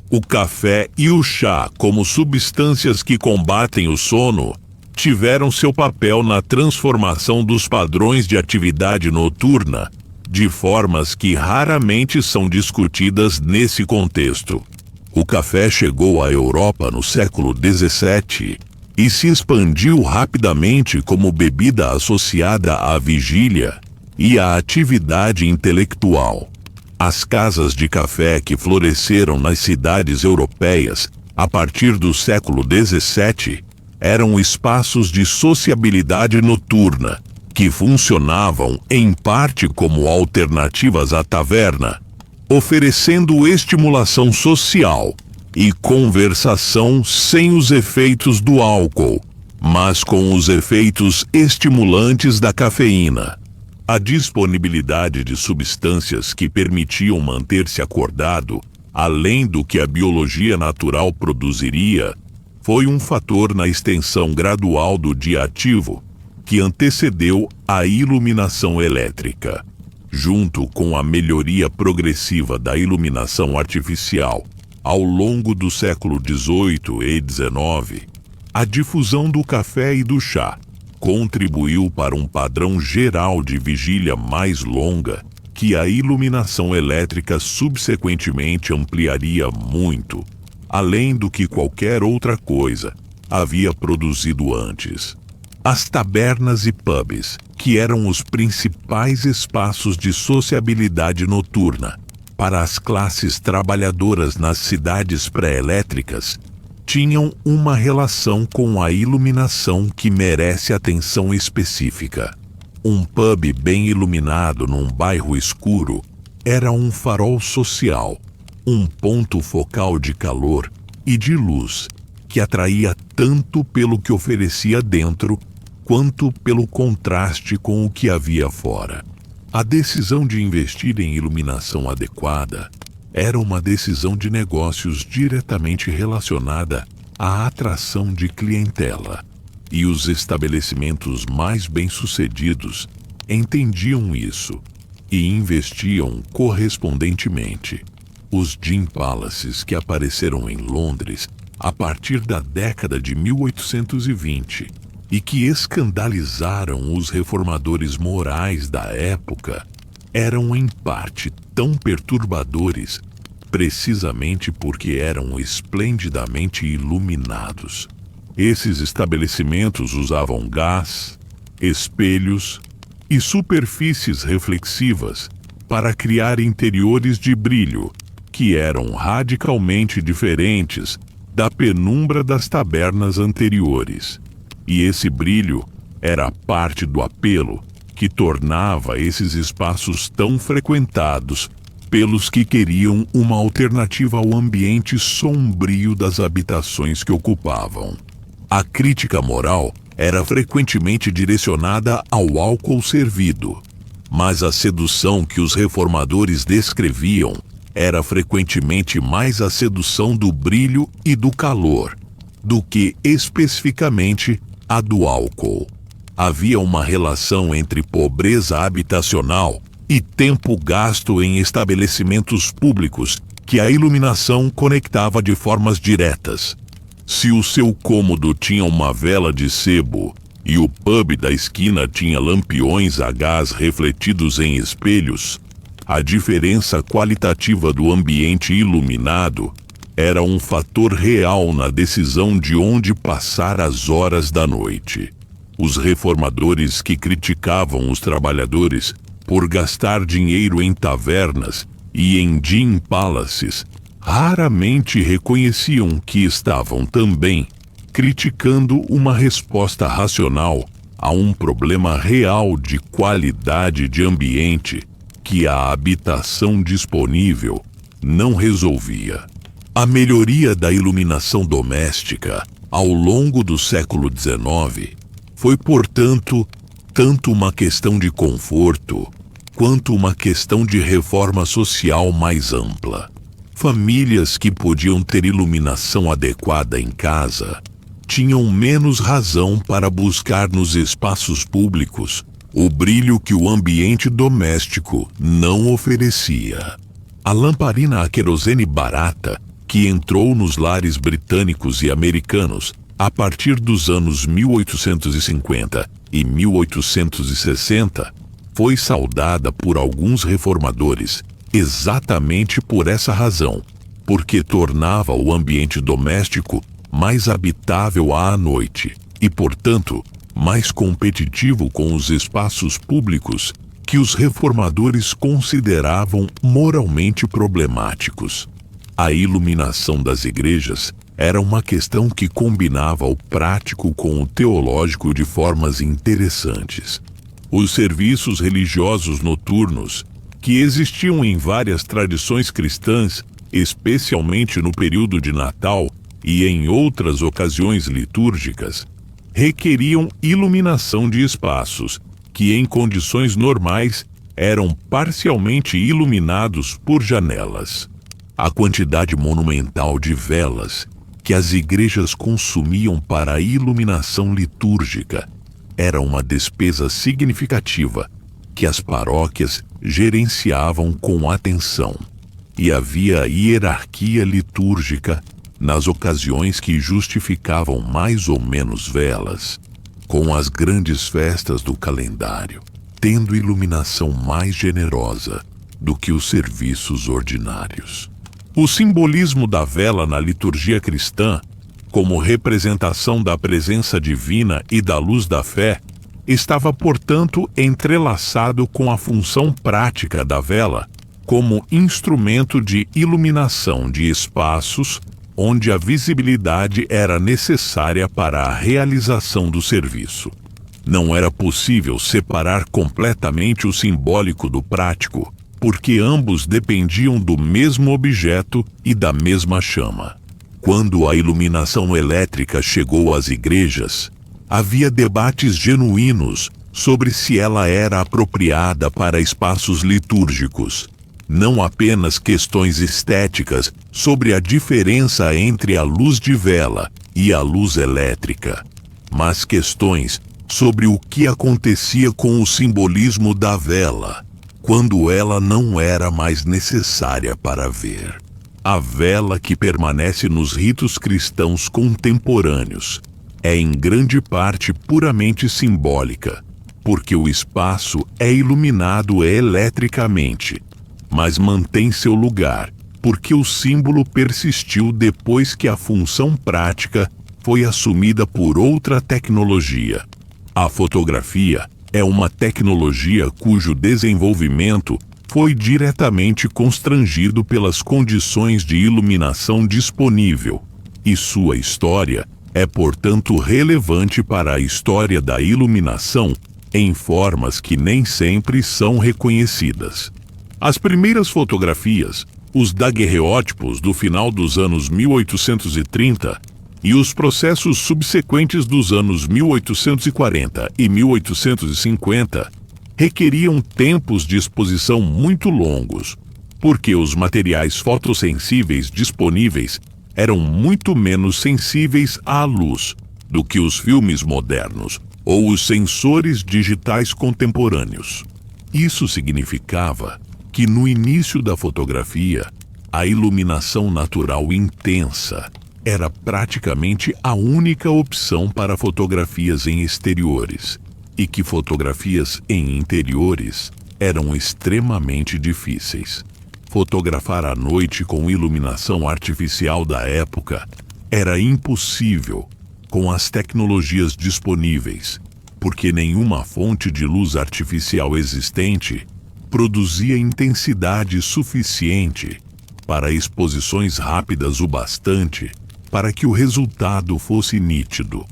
O café e o chá, como substâncias que combatem o sono, tiveram seu papel na transformação dos padrões de atividade noturna, de formas que raramente são discutidas nesse contexto. O café chegou à Europa no século XVII e se expandiu rapidamente como bebida associada à vigília e à atividade intelectual. As casas de café que floresceram nas cidades europeias a partir do século XVII eram espaços de sociabilidade noturna que funcionavam em parte como alternativas à taverna, oferecendo estimulação social e conversação sem os efeitos do álcool, mas com os efeitos estimulantes da cafeína. A disponibilidade de substâncias que permitiam manter-se acordado, além do que a biologia natural produziria, foi um fator na extensão gradual do dia ativo que antecedeu a iluminação elétrica. Junto com a melhoria progressiva da iluminação artificial ao longo do século XVIII e XIX, a difusão do café e do chá contribuiu para um padrão geral de vigília mais longa que a iluminação elétrica subsequentemente ampliaria muito, além do que qualquer outra coisa havia produzido antes. As tabernas e pubs, que eram os principais espaços de sociabilidade noturna para as classes trabalhadoras nas cidades pré-elétricas, tinham uma relação com a iluminação que merece atenção específica. Um pub bem iluminado num bairro escuro era um farol social, um ponto focal de calor e de luz que atraía tanto pelo que oferecia dentro quanto pelo contraste com o que havia fora. A decisão de investir em iluminação adequada era uma decisão de negócios diretamente relacionada à atração de clientela, e os estabelecimentos mais bem-sucedidos entendiam isso e investiam correspondentemente. Os Gin Palaces que apareceram em Londres a partir da década de 1820 e que escandalizaram os reformadores morais da época eram em parte tão perturbadores precisamente porque eram esplendidamente iluminados. Esses estabelecimentos usavam gás, espelhos e superfícies reflexivas para criar interiores de brilho que eram radicalmente diferentes da penumbra das tabernas anteriores. E esse brilho era parte do apelo que tornava esses espaços tão frequentados pelos que queriam uma alternativa ao ambiente sombrio das habitações que ocupavam. A crítica moral era frequentemente direcionada ao álcool servido, mas a sedução que os reformadores descreviam era frequentemente mais a sedução do brilho e do calor, do que especificamente a do álcool. Havia uma relação entre pobreza habitacional e tempo gasto em estabelecimentos públicos que a iluminação conectava de formas diretas. Se o seu cômodo tinha uma vela de sebo e o pub da esquina tinha lampiões a gás refletidos em espelhos, A diferença qualitativa do ambiente iluminado era um fator real na decisão de onde passar as horas da noite. Os reformadores que criticavam os trabalhadores por gastar dinheiro em tavernas e em gin palaces raramente reconheciam que estavam também criticando uma resposta racional a um problema real de qualidade de ambiente que a habitação disponível não resolvia. A melhoria da iluminação doméstica ao longo do século XIX foi, portanto, tanto uma questão de conforto quanto uma questão de reforma social mais ampla. Famílias que podiam ter iluminação adequada em casa tinham menos razão para buscar nos espaços públicos o brilho que o ambiente doméstico não oferecia. A lamparina a querosene barata, que entrou nos lares britânicos e americanos a partir dos anos 1850 e 1860, foi saudada por alguns reformadores exatamente por essa razão, porque tornava o ambiente doméstico mais habitável à noite e, portanto, mais competitivo com os espaços públicos que os reformadores consideravam moralmente problemáticos. A iluminação das igrejas era uma questão que combinava o prático com o teológico de formas interessantes. Os serviços religiosos noturnos, que existiam em várias tradições cristãs, especialmente no período de Natal e em outras ocasiões litúrgicas, requeriam iluminação de espaços que, em condições normais, eram parcialmente iluminados por janelas. A quantidade monumental de velas que as igrejas consumiam para a iluminação litúrgica era uma despesa significativa que as paróquias gerenciavam com atenção. E havia hierarquia litúrgica nas ocasiões que justificavam mais ou menos velas, com as grandes festas do calendário, tendo iluminação mais generosa do que os serviços ordinários. O simbolismo da vela na liturgia cristã, como representação da presença divina e da luz da fé, estava, portanto, entrelaçado com a função prática da vela como instrumento de iluminação de espaços onde a visibilidade era necessária para a realização do serviço. Não era possível separar completamente o simbólico do prático, porque ambos dependiam do mesmo objeto e da mesma chama. Quando a iluminação elétrica chegou às igrejas, havia debates genuínos sobre se ela era apropriada para espaços litúrgicos. Não apenas questões estéticas sobre a diferença entre a luz de vela e a luz elétrica, mas questões sobre o que acontecia com o simbolismo da vela, quando ela não era mais necessária para ver. A vela que permanece nos ritos cristãos contemporâneos é em grande parte puramente simbólica, porque o espaço é iluminado eletricamente, mas mantém seu lugar, porque o símbolo persistiu depois que a função prática foi assumida por outra tecnologia. A fotografia é uma tecnologia cujo desenvolvimento foi diretamente constrangido pelas condições de iluminação disponível, e sua história é, portanto, relevante para a história da iluminação em formas que nem sempre são reconhecidas. As primeiras fotografias, os daguerreótipos do final dos anos 1830 e os processos subsequentes dos anos 1840 e 1850 requeriam tempos de exposição muito longos, porque os materiais fotossensíveis disponíveis eram muito menos sensíveis à luz do que os filmes modernos ou os sensores digitais contemporâneos. Isso significava que no início da fotografia, a iluminação natural intensa era praticamente a única opção para fotografias em exteriores, e que fotografias em interiores eram extremamente difíceis. Fotografar à noite com iluminação artificial da época era impossível com as tecnologias disponíveis, porque nenhuma fonte de luz artificial existente produzia intensidade suficiente para exposições rápidas o bastante para que o resultado fosse nítido.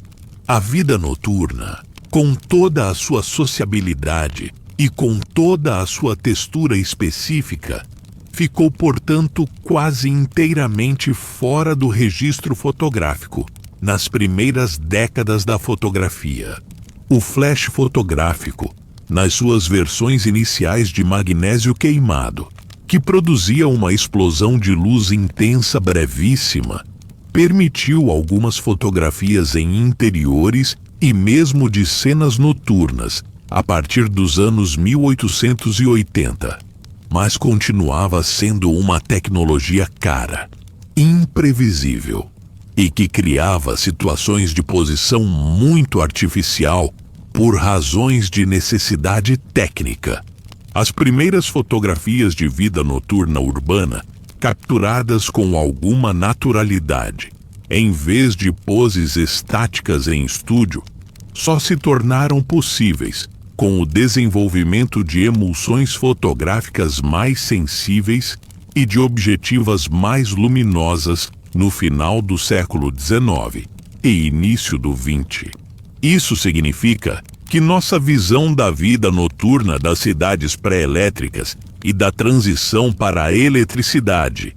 A vida noturna, com toda a sua sociabilidade e com toda a sua textura específica, ficou, portanto, quase inteiramente fora do registro fotográfico nas primeiras décadas da fotografia. O flash fotográfico, nas suas versões iniciais de magnésio queimado, que produzia uma explosão de luz intensa brevíssima, permitiu algumas fotografias em interiores e mesmo de cenas noturnas a partir dos anos 1880, mas continuava sendo uma tecnologia cara, imprevisível e que criava situações de posição muito artificial por razões de necessidade técnica. As primeiras fotografias de vida noturna urbana, capturadas com alguma naturalidade, em vez de poses estáticas em estúdio, só se tornaram possíveis com o desenvolvimento de emulsões fotográficas mais sensíveis e de objetivas mais luminosas no final do século XIX e início do XX. Isso significa que nossa visão da vida noturna das cidades pré-elétricas e da transição para a eletricidade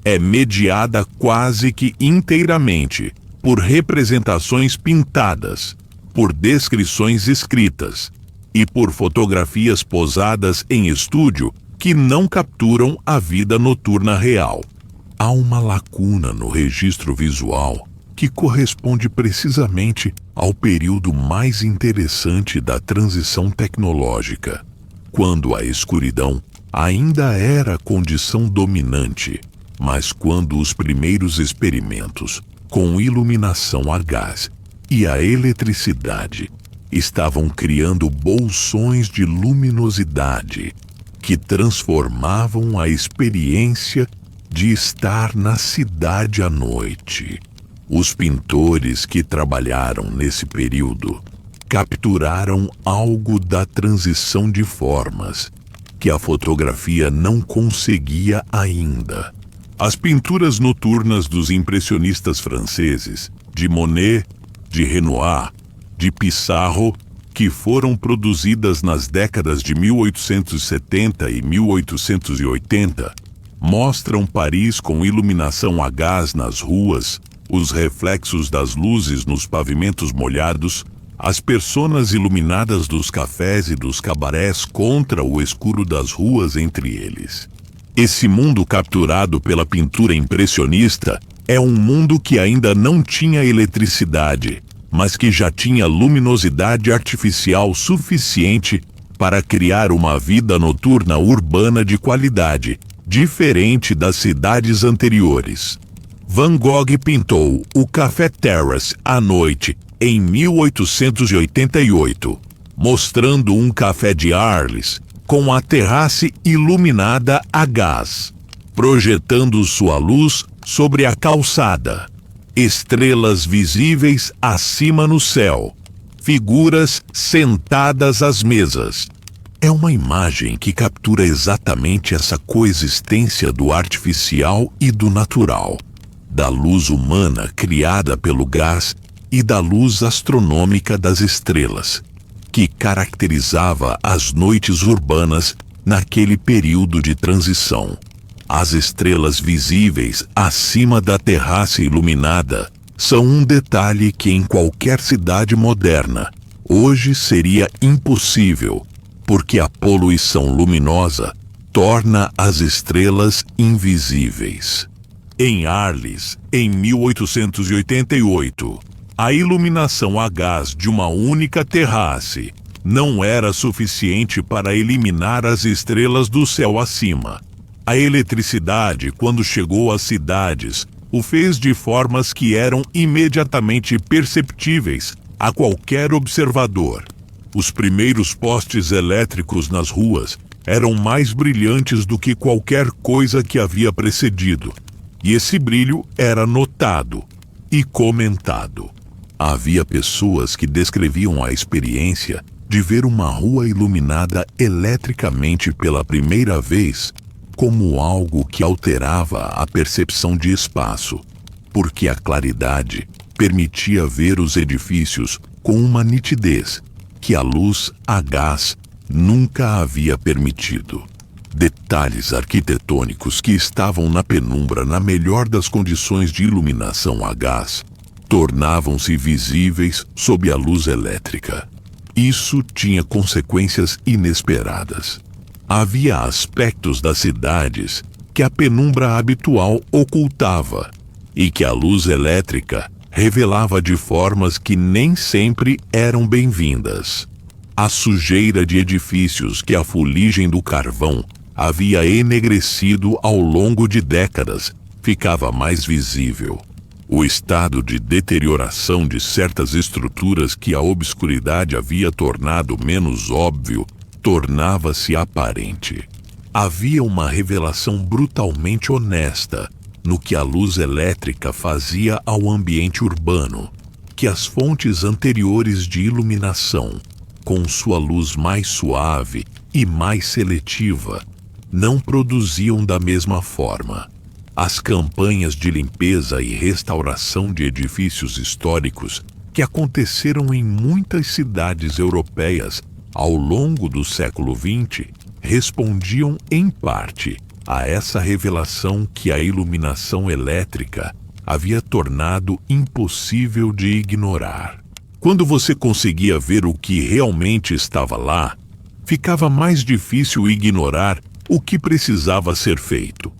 é mediada quase que inteiramente por representações pintadas, por descrições escritas e por fotografias posadas em estúdio que não capturam a vida noturna real. Há uma lacuna no registro visual que corresponde precisamente ao período mais interessante da transição tecnológica, quando a escuridão ainda era a condição dominante, mas quando os primeiros experimentos com iluminação a gás e a eletricidade estavam criando bolsões de luminosidade que transformavam a experiência de estar na cidade à noite. Os pintores que trabalharam nesse período capturaram algo da transição de formas que a fotografia não conseguia ainda. As pinturas noturnas dos impressionistas franceses, de Monet, de Renoir, de Pissarro, que foram produzidas nas décadas de 1870 e 1880, mostram Paris com iluminação a gás nas ruas, os reflexos das luzes nos pavimentos molhados, as personas iluminadas dos cafés e dos cabarés contra o escuro das ruas entre eles. Esse mundo capturado pela pintura impressionista é um mundo que ainda não tinha eletricidade, mas que já tinha luminosidade artificial suficiente para criar uma vida noturna urbana de qualidade, diferente das cidades anteriores. Van Gogh pintou o Café Terrace à noite em 1888, mostrando um café de Arles com a terrace iluminada a gás, projetando sua luz sobre a calçada, estrelas visíveis acima no céu, figuras sentadas às mesas. É uma imagem que captura exatamente essa coexistência do artificial e do natural, da luz humana criada pelo gás e da luz astronômica das estrelas, que caracterizava as noites urbanas naquele período de transição. As estrelas visíveis acima da terraça iluminada são um detalhe que em qualquer cidade moderna hoje seria impossível, porque a poluição luminosa torna as estrelas invisíveis. Em Arles, em 1888, a iluminação a gás de uma única terrace não era suficiente para eliminar as estrelas do céu acima. A eletricidade, quando chegou às cidades, o fez de formas que eram imediatamente perceptíveis a qualquer observador. Os primeiros postes elétricos nas ruas eram mais brilhantes do que qualquer coisa que havia precedido, e esse brilho era notado e comentado. Havia pessoas que descreviam a experiência de ver uma rua iluminada eletricamente pela primeira vez como algo que alterava a percepção de espaço, porque a claridade permitia ver os edifícios com uma nitidez que a luz a gás nunca havia permitido. Detalhes arquitetônicos que estavam na penumbra na melhor das condições de iluminação a gás tornavam-se visíveis sob a luz elétrica. Isso tinha consequências inesperadas. Havia aspectos das cidades que a penumbra habitual ocultava e que a luz elétrica revelava de formas que nem sempre eram bem-vindas. A sujeira de edifícios que a fuligem do carvão havia enegrecido ao longo de décadas ficava mais visível. O estado de deterioração de certas estruturas que a obscuridade havia tornado menos óbvio tornava-se aparente. Havia uma revelação brutalmente honesta no que a luz elétrica fazia ao ambiente urbano, que as fontes anteriores de iluminação, com sua luz mais suave e mais seletiva, não produziam da mesma forma. As campanhas de limpeza e restauração de edifícios históricos que aconteceram em muitas cidades europeias ao longo do século XX respondiam em parte a essa revelação que a iluminação elétrica havia tornado impossível de ignorar. Quando você conseguia ver o que realmente estava lá, ficava mais difícil ignorar o que precisava ser feito.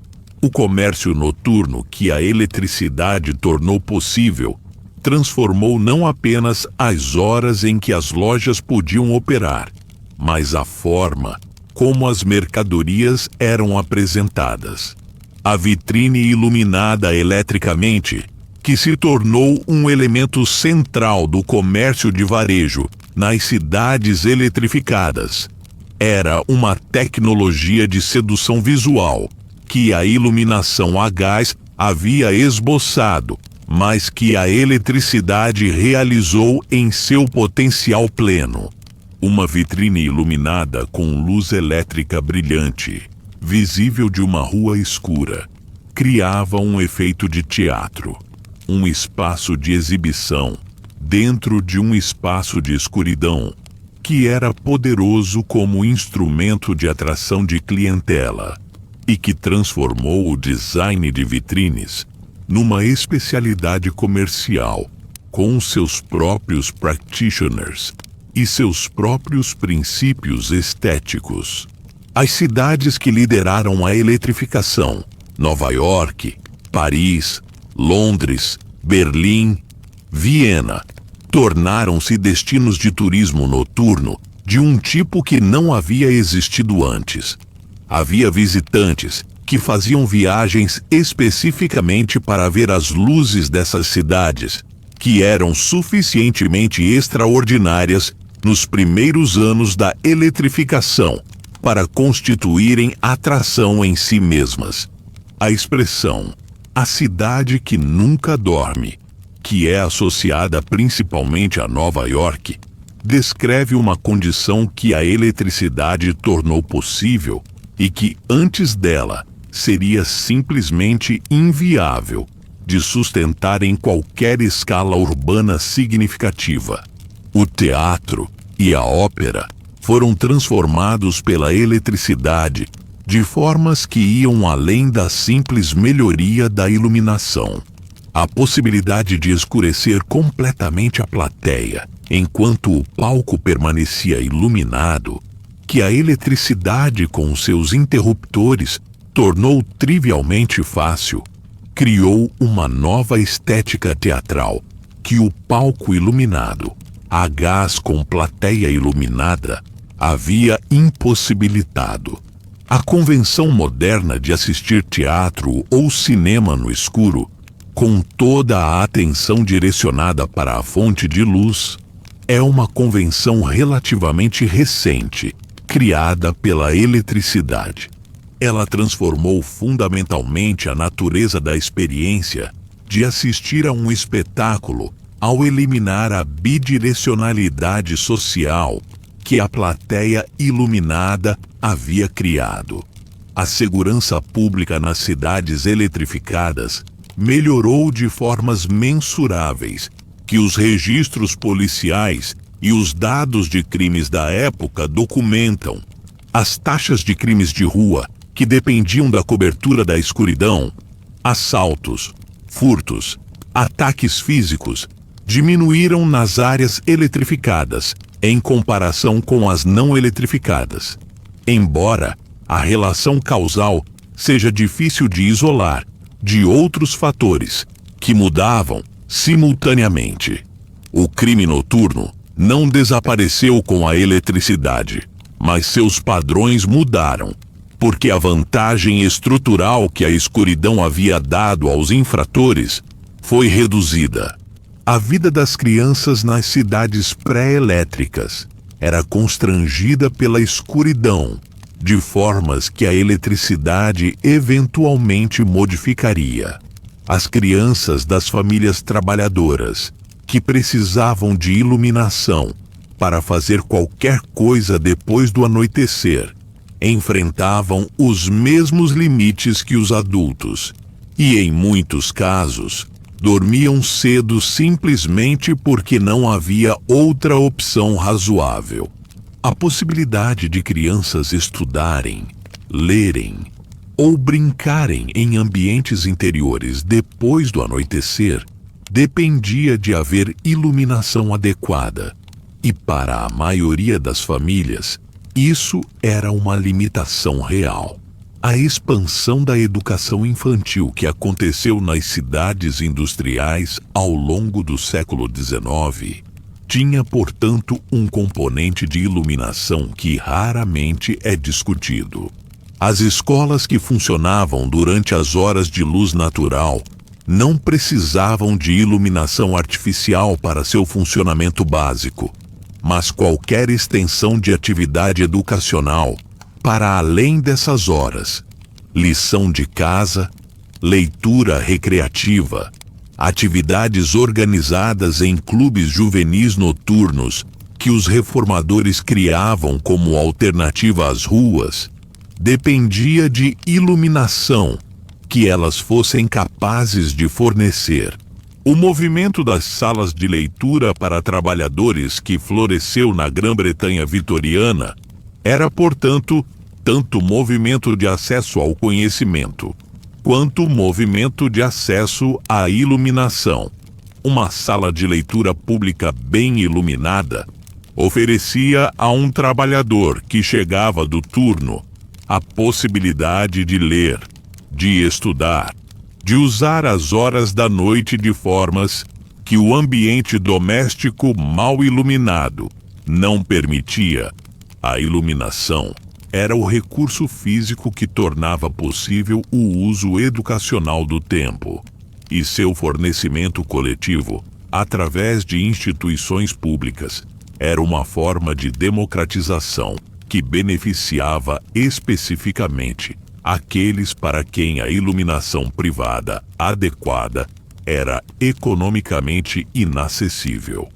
O comércio noturno que a eletricidade tornou possível transformou não apenas as horas em que as lojas podiam operar, mas a forma como as mercadorias eram apresentadas. A vitrine iluminada eletricamente, que se tornou um elemento central do comércio de varejo nas cidades eletrificadas, era uma tecnologia de sedução visual que a iluminação a gás havia esboçado, mas que a eletricidade realizou em seu potencial pleno. Uma vitrine iluminada com luz elétrica brilhante, visível de uma rua escura, criava um efeito de teatro, um espaço de exibição dentro de um espaço de escuridão, que era poderoso como instrumento de atração de clientela e que transformou o design de vitrines numa especialidade comercial, com seus próprios practitioners e seus próprios princípios estéticos. As cidades que lideraram a eletrificação, Nova York, Paris, Londres, Berlim, Viena, tornaram-se destinos de turismo noturno de um tipo que não havia existido antes. Havia visitantes que faziam viagens especificamente para ver as luzes dessas cidades, que eram suficientemente extraordinárias nos primeiros anos da eletrificação para constituírem atração em si mesmas. A expressão "a cidade que nunca dorme", que é associada principalmente a Nova York, descreve uma condição que a eletricidade tornou possível e que, antes dela, seria simplesmente inviável de sustentar em qualquer escala urbana significativa. O teatro e a ópera foram transformados pela eletricidade de formas que iam além da simples melhoria da iluminação. A possibilidade de escurecer completamente a plateia enquanto o palco permanecia iluminado, que a eletricidade com seus interruptores tornou trivialmente fácil, criou uma nova estética teatral que o palco iluminado, a gás com plateia iluminada, havia impossibilitado. A convenção moderna de assistir teatro ou cinema no escuro, com toda a atenção direcionada para a fonte de luz, é uma convenção relativamente recente, criada pela eletricidade. Ela transformou fundamentalmente a natureza da experiência de assistir a um espetáculo ao eliminar a bidirecionalidade social que a plateia iluminada havia criado. A segurança pública nas cidades eletrificadas melhorou de formas mensuráveis que os registros policiais e os dados de crimes da época documentam. As taxas de crimes de rua, que dependiam da cobertura da escuridão, assaltos, furtos, ataques físicos, diminuíram nas áreas eletrificadas em comparação com as não eletrificadas. Embora a relação causal seja difícil de isolar de outros fatores que mudavam simultaneamente. O crime noturno não desapareceu com a eletricidade, mas seus padrões mudaram, porque a vantagem estrutural que a escuridão havia dado aos infratores foi reduzida. A vida das crianças nas cidades pré-elétricas era constrangida pela escuridão, de formas que a eletricidade eventualmente modificaria. As crianças das famílias trabalhadoras, que precisavam de iluminação para fazer qualquer coisa depois do anoitecer, enfrentavam os mesmos limites que os adultos, e em muitos casos, dormiam cedo simplesmente porque não havia outra opção razoável. A possibilidade de crianças estudarem, lerem ou brincarem em ambientes interiores depois do anoitecer dependia de haver iluminação adequada, e para a maioria das famílias, isso era uma limitação real. A expansão da educação infantil que aconteceu nas cidades industriais ao longo do século XIX tinha, portanto, um componente de iluminação que raramente é discutido. As escolas que funcionavam durante as horas de luz natural não precisavam de iluminação artificial para seu funcionamento básico, mas qualquer extensão de atividade educacional para além dessas horas, lição de casa, leitura recreativa, atividades organizadas em clubes juvenis noturnos que os reformadores criavam como alternativa às ruas, dependia de iluminação que elas fossem capazes de fornecer. O movimento das salas de leitura para trabalhadores que floresceu na Grã-Bretanha vitoriana era, portanto, tanto movimento de acesso ao conhecimento, quanto movimento de acesso à iluminação. Uma sala de leitura pública bem iluminada oferecia a um trabalhador que chegava do turno a possibilidade de ler, de estudar, de usar as horas da noite de formas que o ambiente doméstico mal iluminado não permitia. A iluminação era o recurso físico que tornava possível o uso educacional do tempo, e seu fornecimento coletivo, através de instituições públicas, era uma forma de democratização que beneficiava especificamente aqueles para quem a iluminação privada adequada era economicamente inacessível.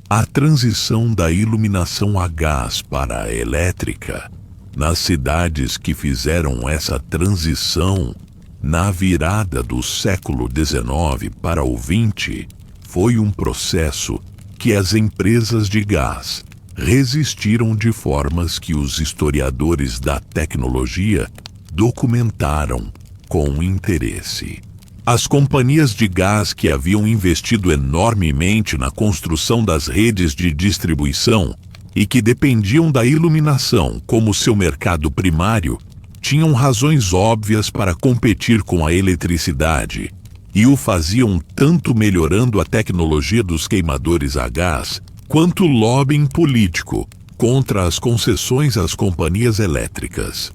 A transição da iluminação a gás para a elétrica, nas cidades que fizeram essa transição na virada do século XIX para o XX, foi um processo que as empresas de gás resistiram de formas que os historiadores da tecnologia documentaram com interesse. As companhias de gás que haviam investido enormemente na construção das redes de distribuição e que dependiam da iluminação como seu mercado primário, tinham razões óbvias para competir com a eletricidade, e o faziam tanto melhorando a tecnologia dos queimadores a gás, quanto lobbying político contra as concessões às companhias elétricas.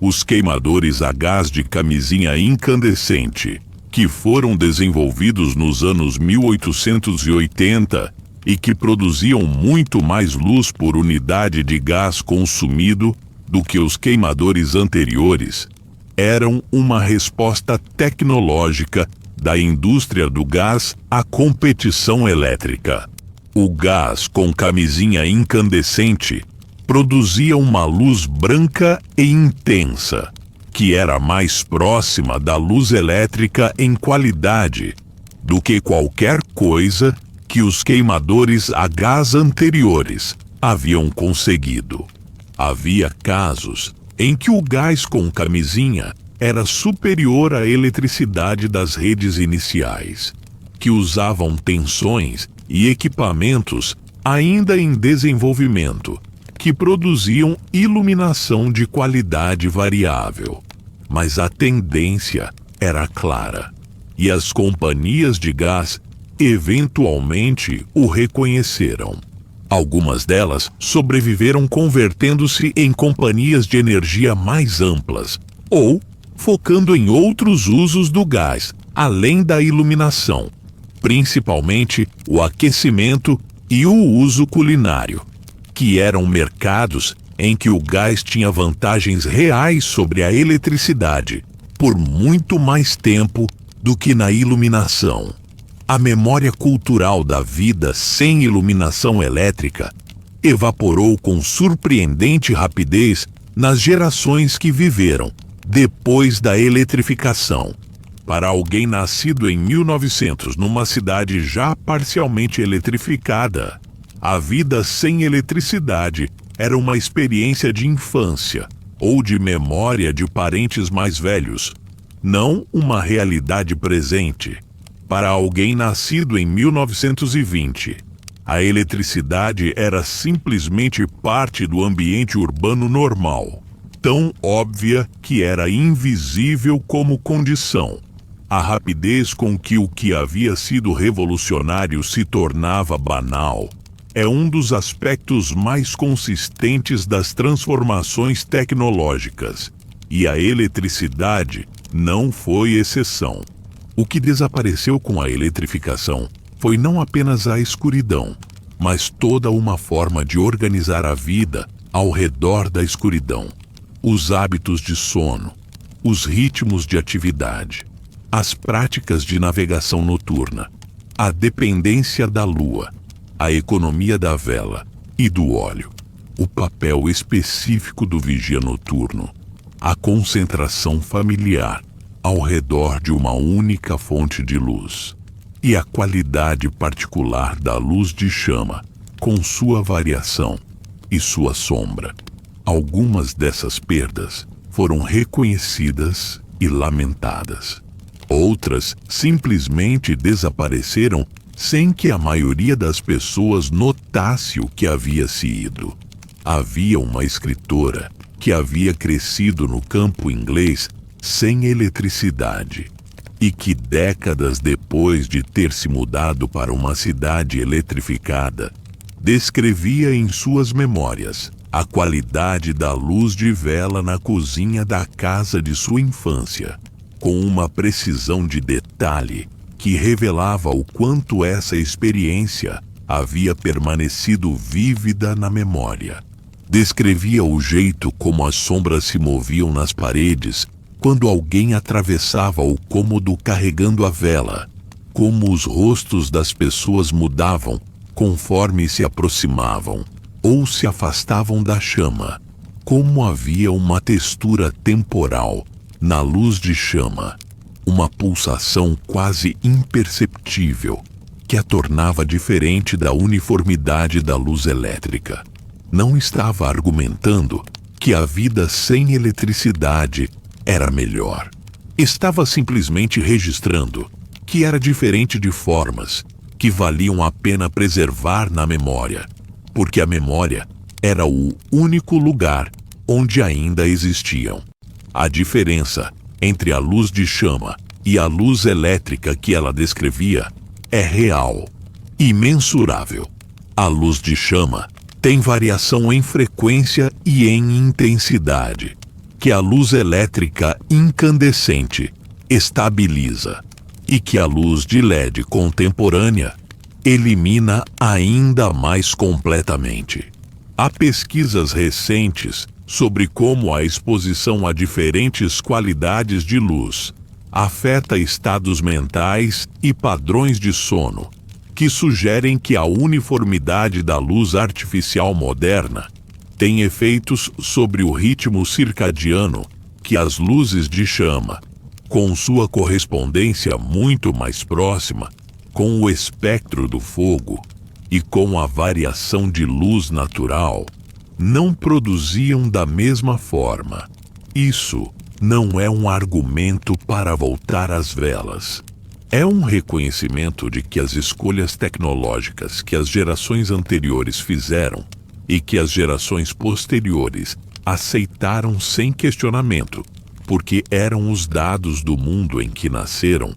Os queimadores a gás de camisinha incandescente, que foram desenvolvidos nos anos 1880 e que produziam muito mais luz por unidade de gás consumido, do que os queimadores anteriores, eram uma resposta tecnológica da indústria do gás à competição elétrica. O gás com camisinha incandescente produzia uma luz branca e intensa, que era mais próxima da luz elétrica em qualidade do que qualquer coisa que os queimadores a gás anteriores haviam conseguido. Havia casos em que o gás com camisinha era superior à eletricidade das redes iniciais, que usavam tensões e equipamentos ainda em desenvolvimento, que produziam iluminação de qualidade variável. Mas a tendência era clara, e as companhias de gás eventualmente o reconheceram. Algumas delas sobreviveram convertendo-se em companhias de energia mais amplas, ou focando em outros usos do gás, além da iluminação, principalmente o aquecimento e o uso culinário, que eram mercados em que o gás tinha vantagens reais sobre a eletricidade por muito mais tempo do que na iluminação. A memória cultural da vida sem iluminação elétrica evaporou com surpreendente rapidez nas gerações que viveram depois da eletrificação. Para alguém nascido em 1900 numa cidade já parcialmente eletrificada, a vida sem eletricidade era uma experiência de infância ou de memória de parentes mais velhos, não uma realidade presente. Para alguém nascido em 1920, a eletricidade era simplesmente parte do ambiente urbano normal, tão óbvia que era invisível como condição. A rapidez com que o que havia sido revolucionário se tornava banal é um dos aspectos mais consistentes das transformações tecnológicas, e a eletricidade não foi exceção. O que desapareceu com a eletrificação foi não apenas a escuridão, mas toda uma forma de organizar a vida ao redor da escuridão. Os hábitos de sono, os ritmos de atividade, as práticas de navegação noturna, a dependência da lua, a economia da vela e do óleo, o papel específico do vigia noturno, a concentração familiar ao redor de uma única fonte de luz, e a qualidade particular da luz de chama, com sua variação e sua sombra. Algumas dessas perdas foram reconhecidas e lamentadas. Outras simplesmente desapareceram sem que a maioria das pessoas notasse o que havia se ido. Havia uma escritora que havia crescido no campo inglês sem eletricidade, e que décadas depois de ter se mudado para uma cidade eletrificada, descrevia em suas memórias a qualidade da luz de vela na cozinha da casa de sua infância, com uma precisão de detalhe que revelava o quanto essa experiência havia permanecido vívida na memória. Descrevia o jeito como as sombras se moviam nas paredes quando alguém atravessava o cômodo carregando a vela, como os rostos das pessoas mudavam conforme se aproximavam ou se afastavam da chama, como havia uma textura temporal na luz de chama, uma pulsação quase imperceptível que a tornava diferente da uniformidade da luz elétrica. Não estava argumentando que a vida sem eletricidade era melhor. Estava simplesmente registrando que era diferente de formas que valiam a pena preservar na memória, porque a memória era o único lugar onde ainda existiam. A diferença entre a luz de chama e a luz elétrica que ela descrevia é real, imensurável. A luz de chama tem variação em frequência e em intensidade, que a luz elétrica incandescente estabiliza e que a luz de LED contemporânea elimina ainda mais completamente. Há pesquisas recentes sobre como a exposição a diferentes qualidades de luz afeta estados mentais e padrões de sono, que sugerem que a uniformidade da luz artificial moderna tem efeitos sobre o ritmo circadiano que as luzes de chama, com sua correspondência muito mais próxima com o espectro do fogo e com a variação de luz natural, não produziam da mesma forma. Isso não é um argumento para voltar às velas. É um reconhecimento de que as escolhas tecnológicas que as gerações anteriores fizeram e que as gerações posteriores aceitaram sem questionamento, porque eram os dados do mundo em que nasceram,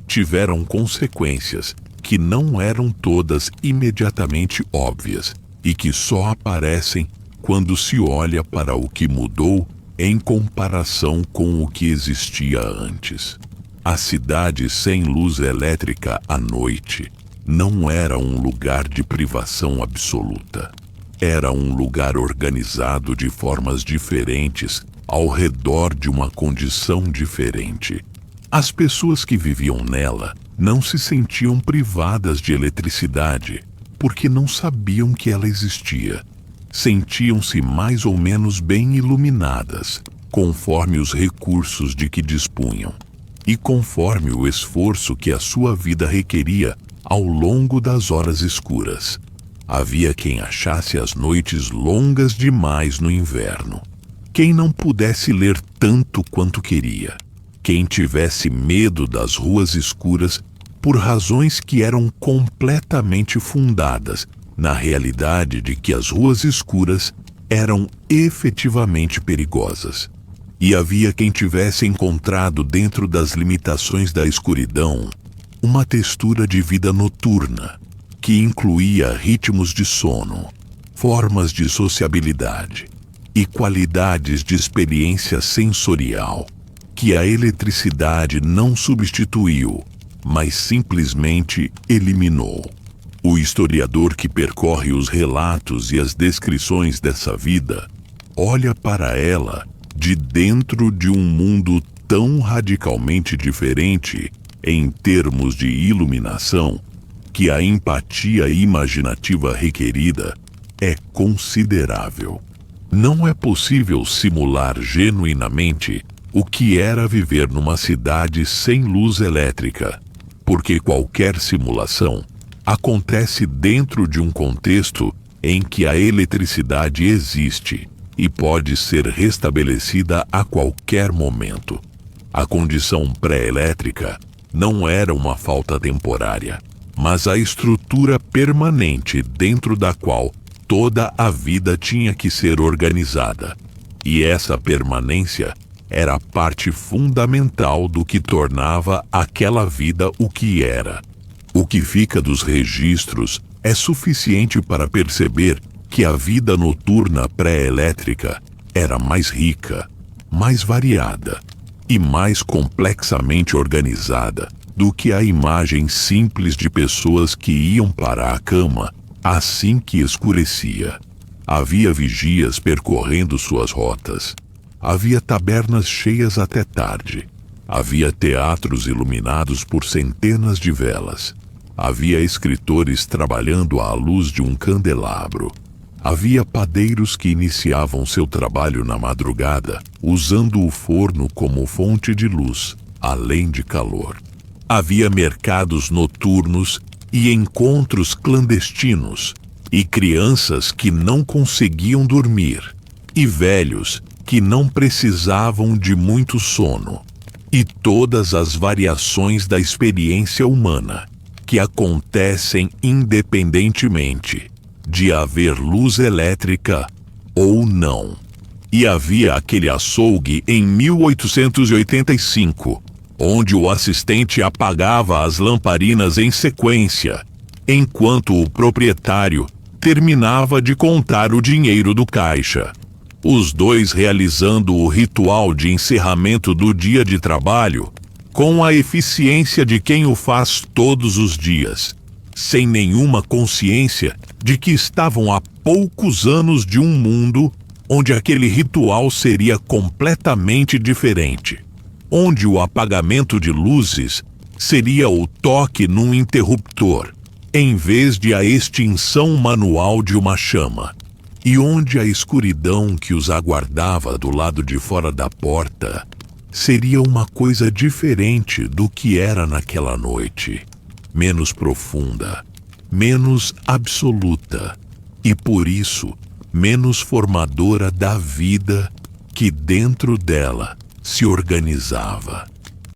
tiveram consequências que não eram todas imediatamente óbvias e que só aparecem quando se olha para o que mudou em comparação com o que existia antes. A cidade sem luz elétrica à noite não era um lugar de privação absoluta. Era um lugar organizado de formas diferentes ao redor de uma condição diferente. As pessoas que viviam nela não se sentiam privadas de eletricidade porque não sabiam que ela existia. Sentiam-se mais ou menos bem iluminadas, conforme os recursos de que dispunham e conforme o esforço que a sua vida requeria ao longo das horas escuras. Havia quem achasse as noites longas demais no inverno, quem não pudesse ler tanto quanto queria, quem tivesse medo das ruas escuras por razões que eram completamente fundadas na realidade de que as ruas escuras eram efetivamente perigosas. E havia quem tivesse encontrado dentro das limitações da escuridão uma textura de vida noturna, que incluía ritmos de sono, formas de sociabilidade e qualidades de experiência sensorial que a eletricidade não substituiu, mas simplesmente eliminou. O historiador que percorre os relatos e as descrições dessa vida olha para ela de dentro de um mundo tão radicalmente diferente em termos de iluminação que a empatia imaginativa requerida é considerável. Não é possível simular genuinamente o que era viver numa cidade sem luz elétrica, porque qualquer simulação acontece dentro de um contexto em que a eletricidade existe e pode ser restabelecida a qualquer momento. A condição pré-elétrica não era uma falta temporária, mas a estrutura permanente dentro da qual toda a vida tinha que ser organizada. E essa permanência era a parte fundamental do que tornava aquela vida o que era. O que fica dos registros é suficiente para perceber que a vida noturna pré-elétrica era mais rica, mais variada e mais complexamente organizada do que a imagem simples de pessoas que iam para a cama assim que escurecia. Havia vigias percorrendo suas rotas. Havia tabernas cheias até tarde. Havia teatros iluminados por centenas de velas. Havia escritores trabalhando à luz de um candelabro. Havia padeiros que iniciavam seu trabalho na madrugada, usando o forno como fonte de luz, além de calor. Havia mercados noturnos e encontros clandestinos, e crianças que não conseguiam dormir, e velhos que não precisavam de muito sono, e todas as variações da experiência humana, que acontecem independentemente de haver luz elétrica ou não. E havia aquele açougue em 1885, onde o assistente apagava as lamparinas em sequência, enquanto o proprietário terminava de contar o dinheiro do caixa. Os dois realizando o ritual de encerramento do dia de trabalho com a eficiência de quem o faz todos os dias, sem nenhuma consciência de que estavam a poucos anos de um mundo onde aquele ritual seria completamente diferente, onde o apagamento de luzes seria o toque num interruptor, em vez de a extinção manual de uma chama, e onde a escuridão que os aguardava do lado de fora da porta seria uma coisa diferente do que era naquela noite, menos profunda, menos absoluta e, por isso, menos formadora da vida que dentro dela se organizava.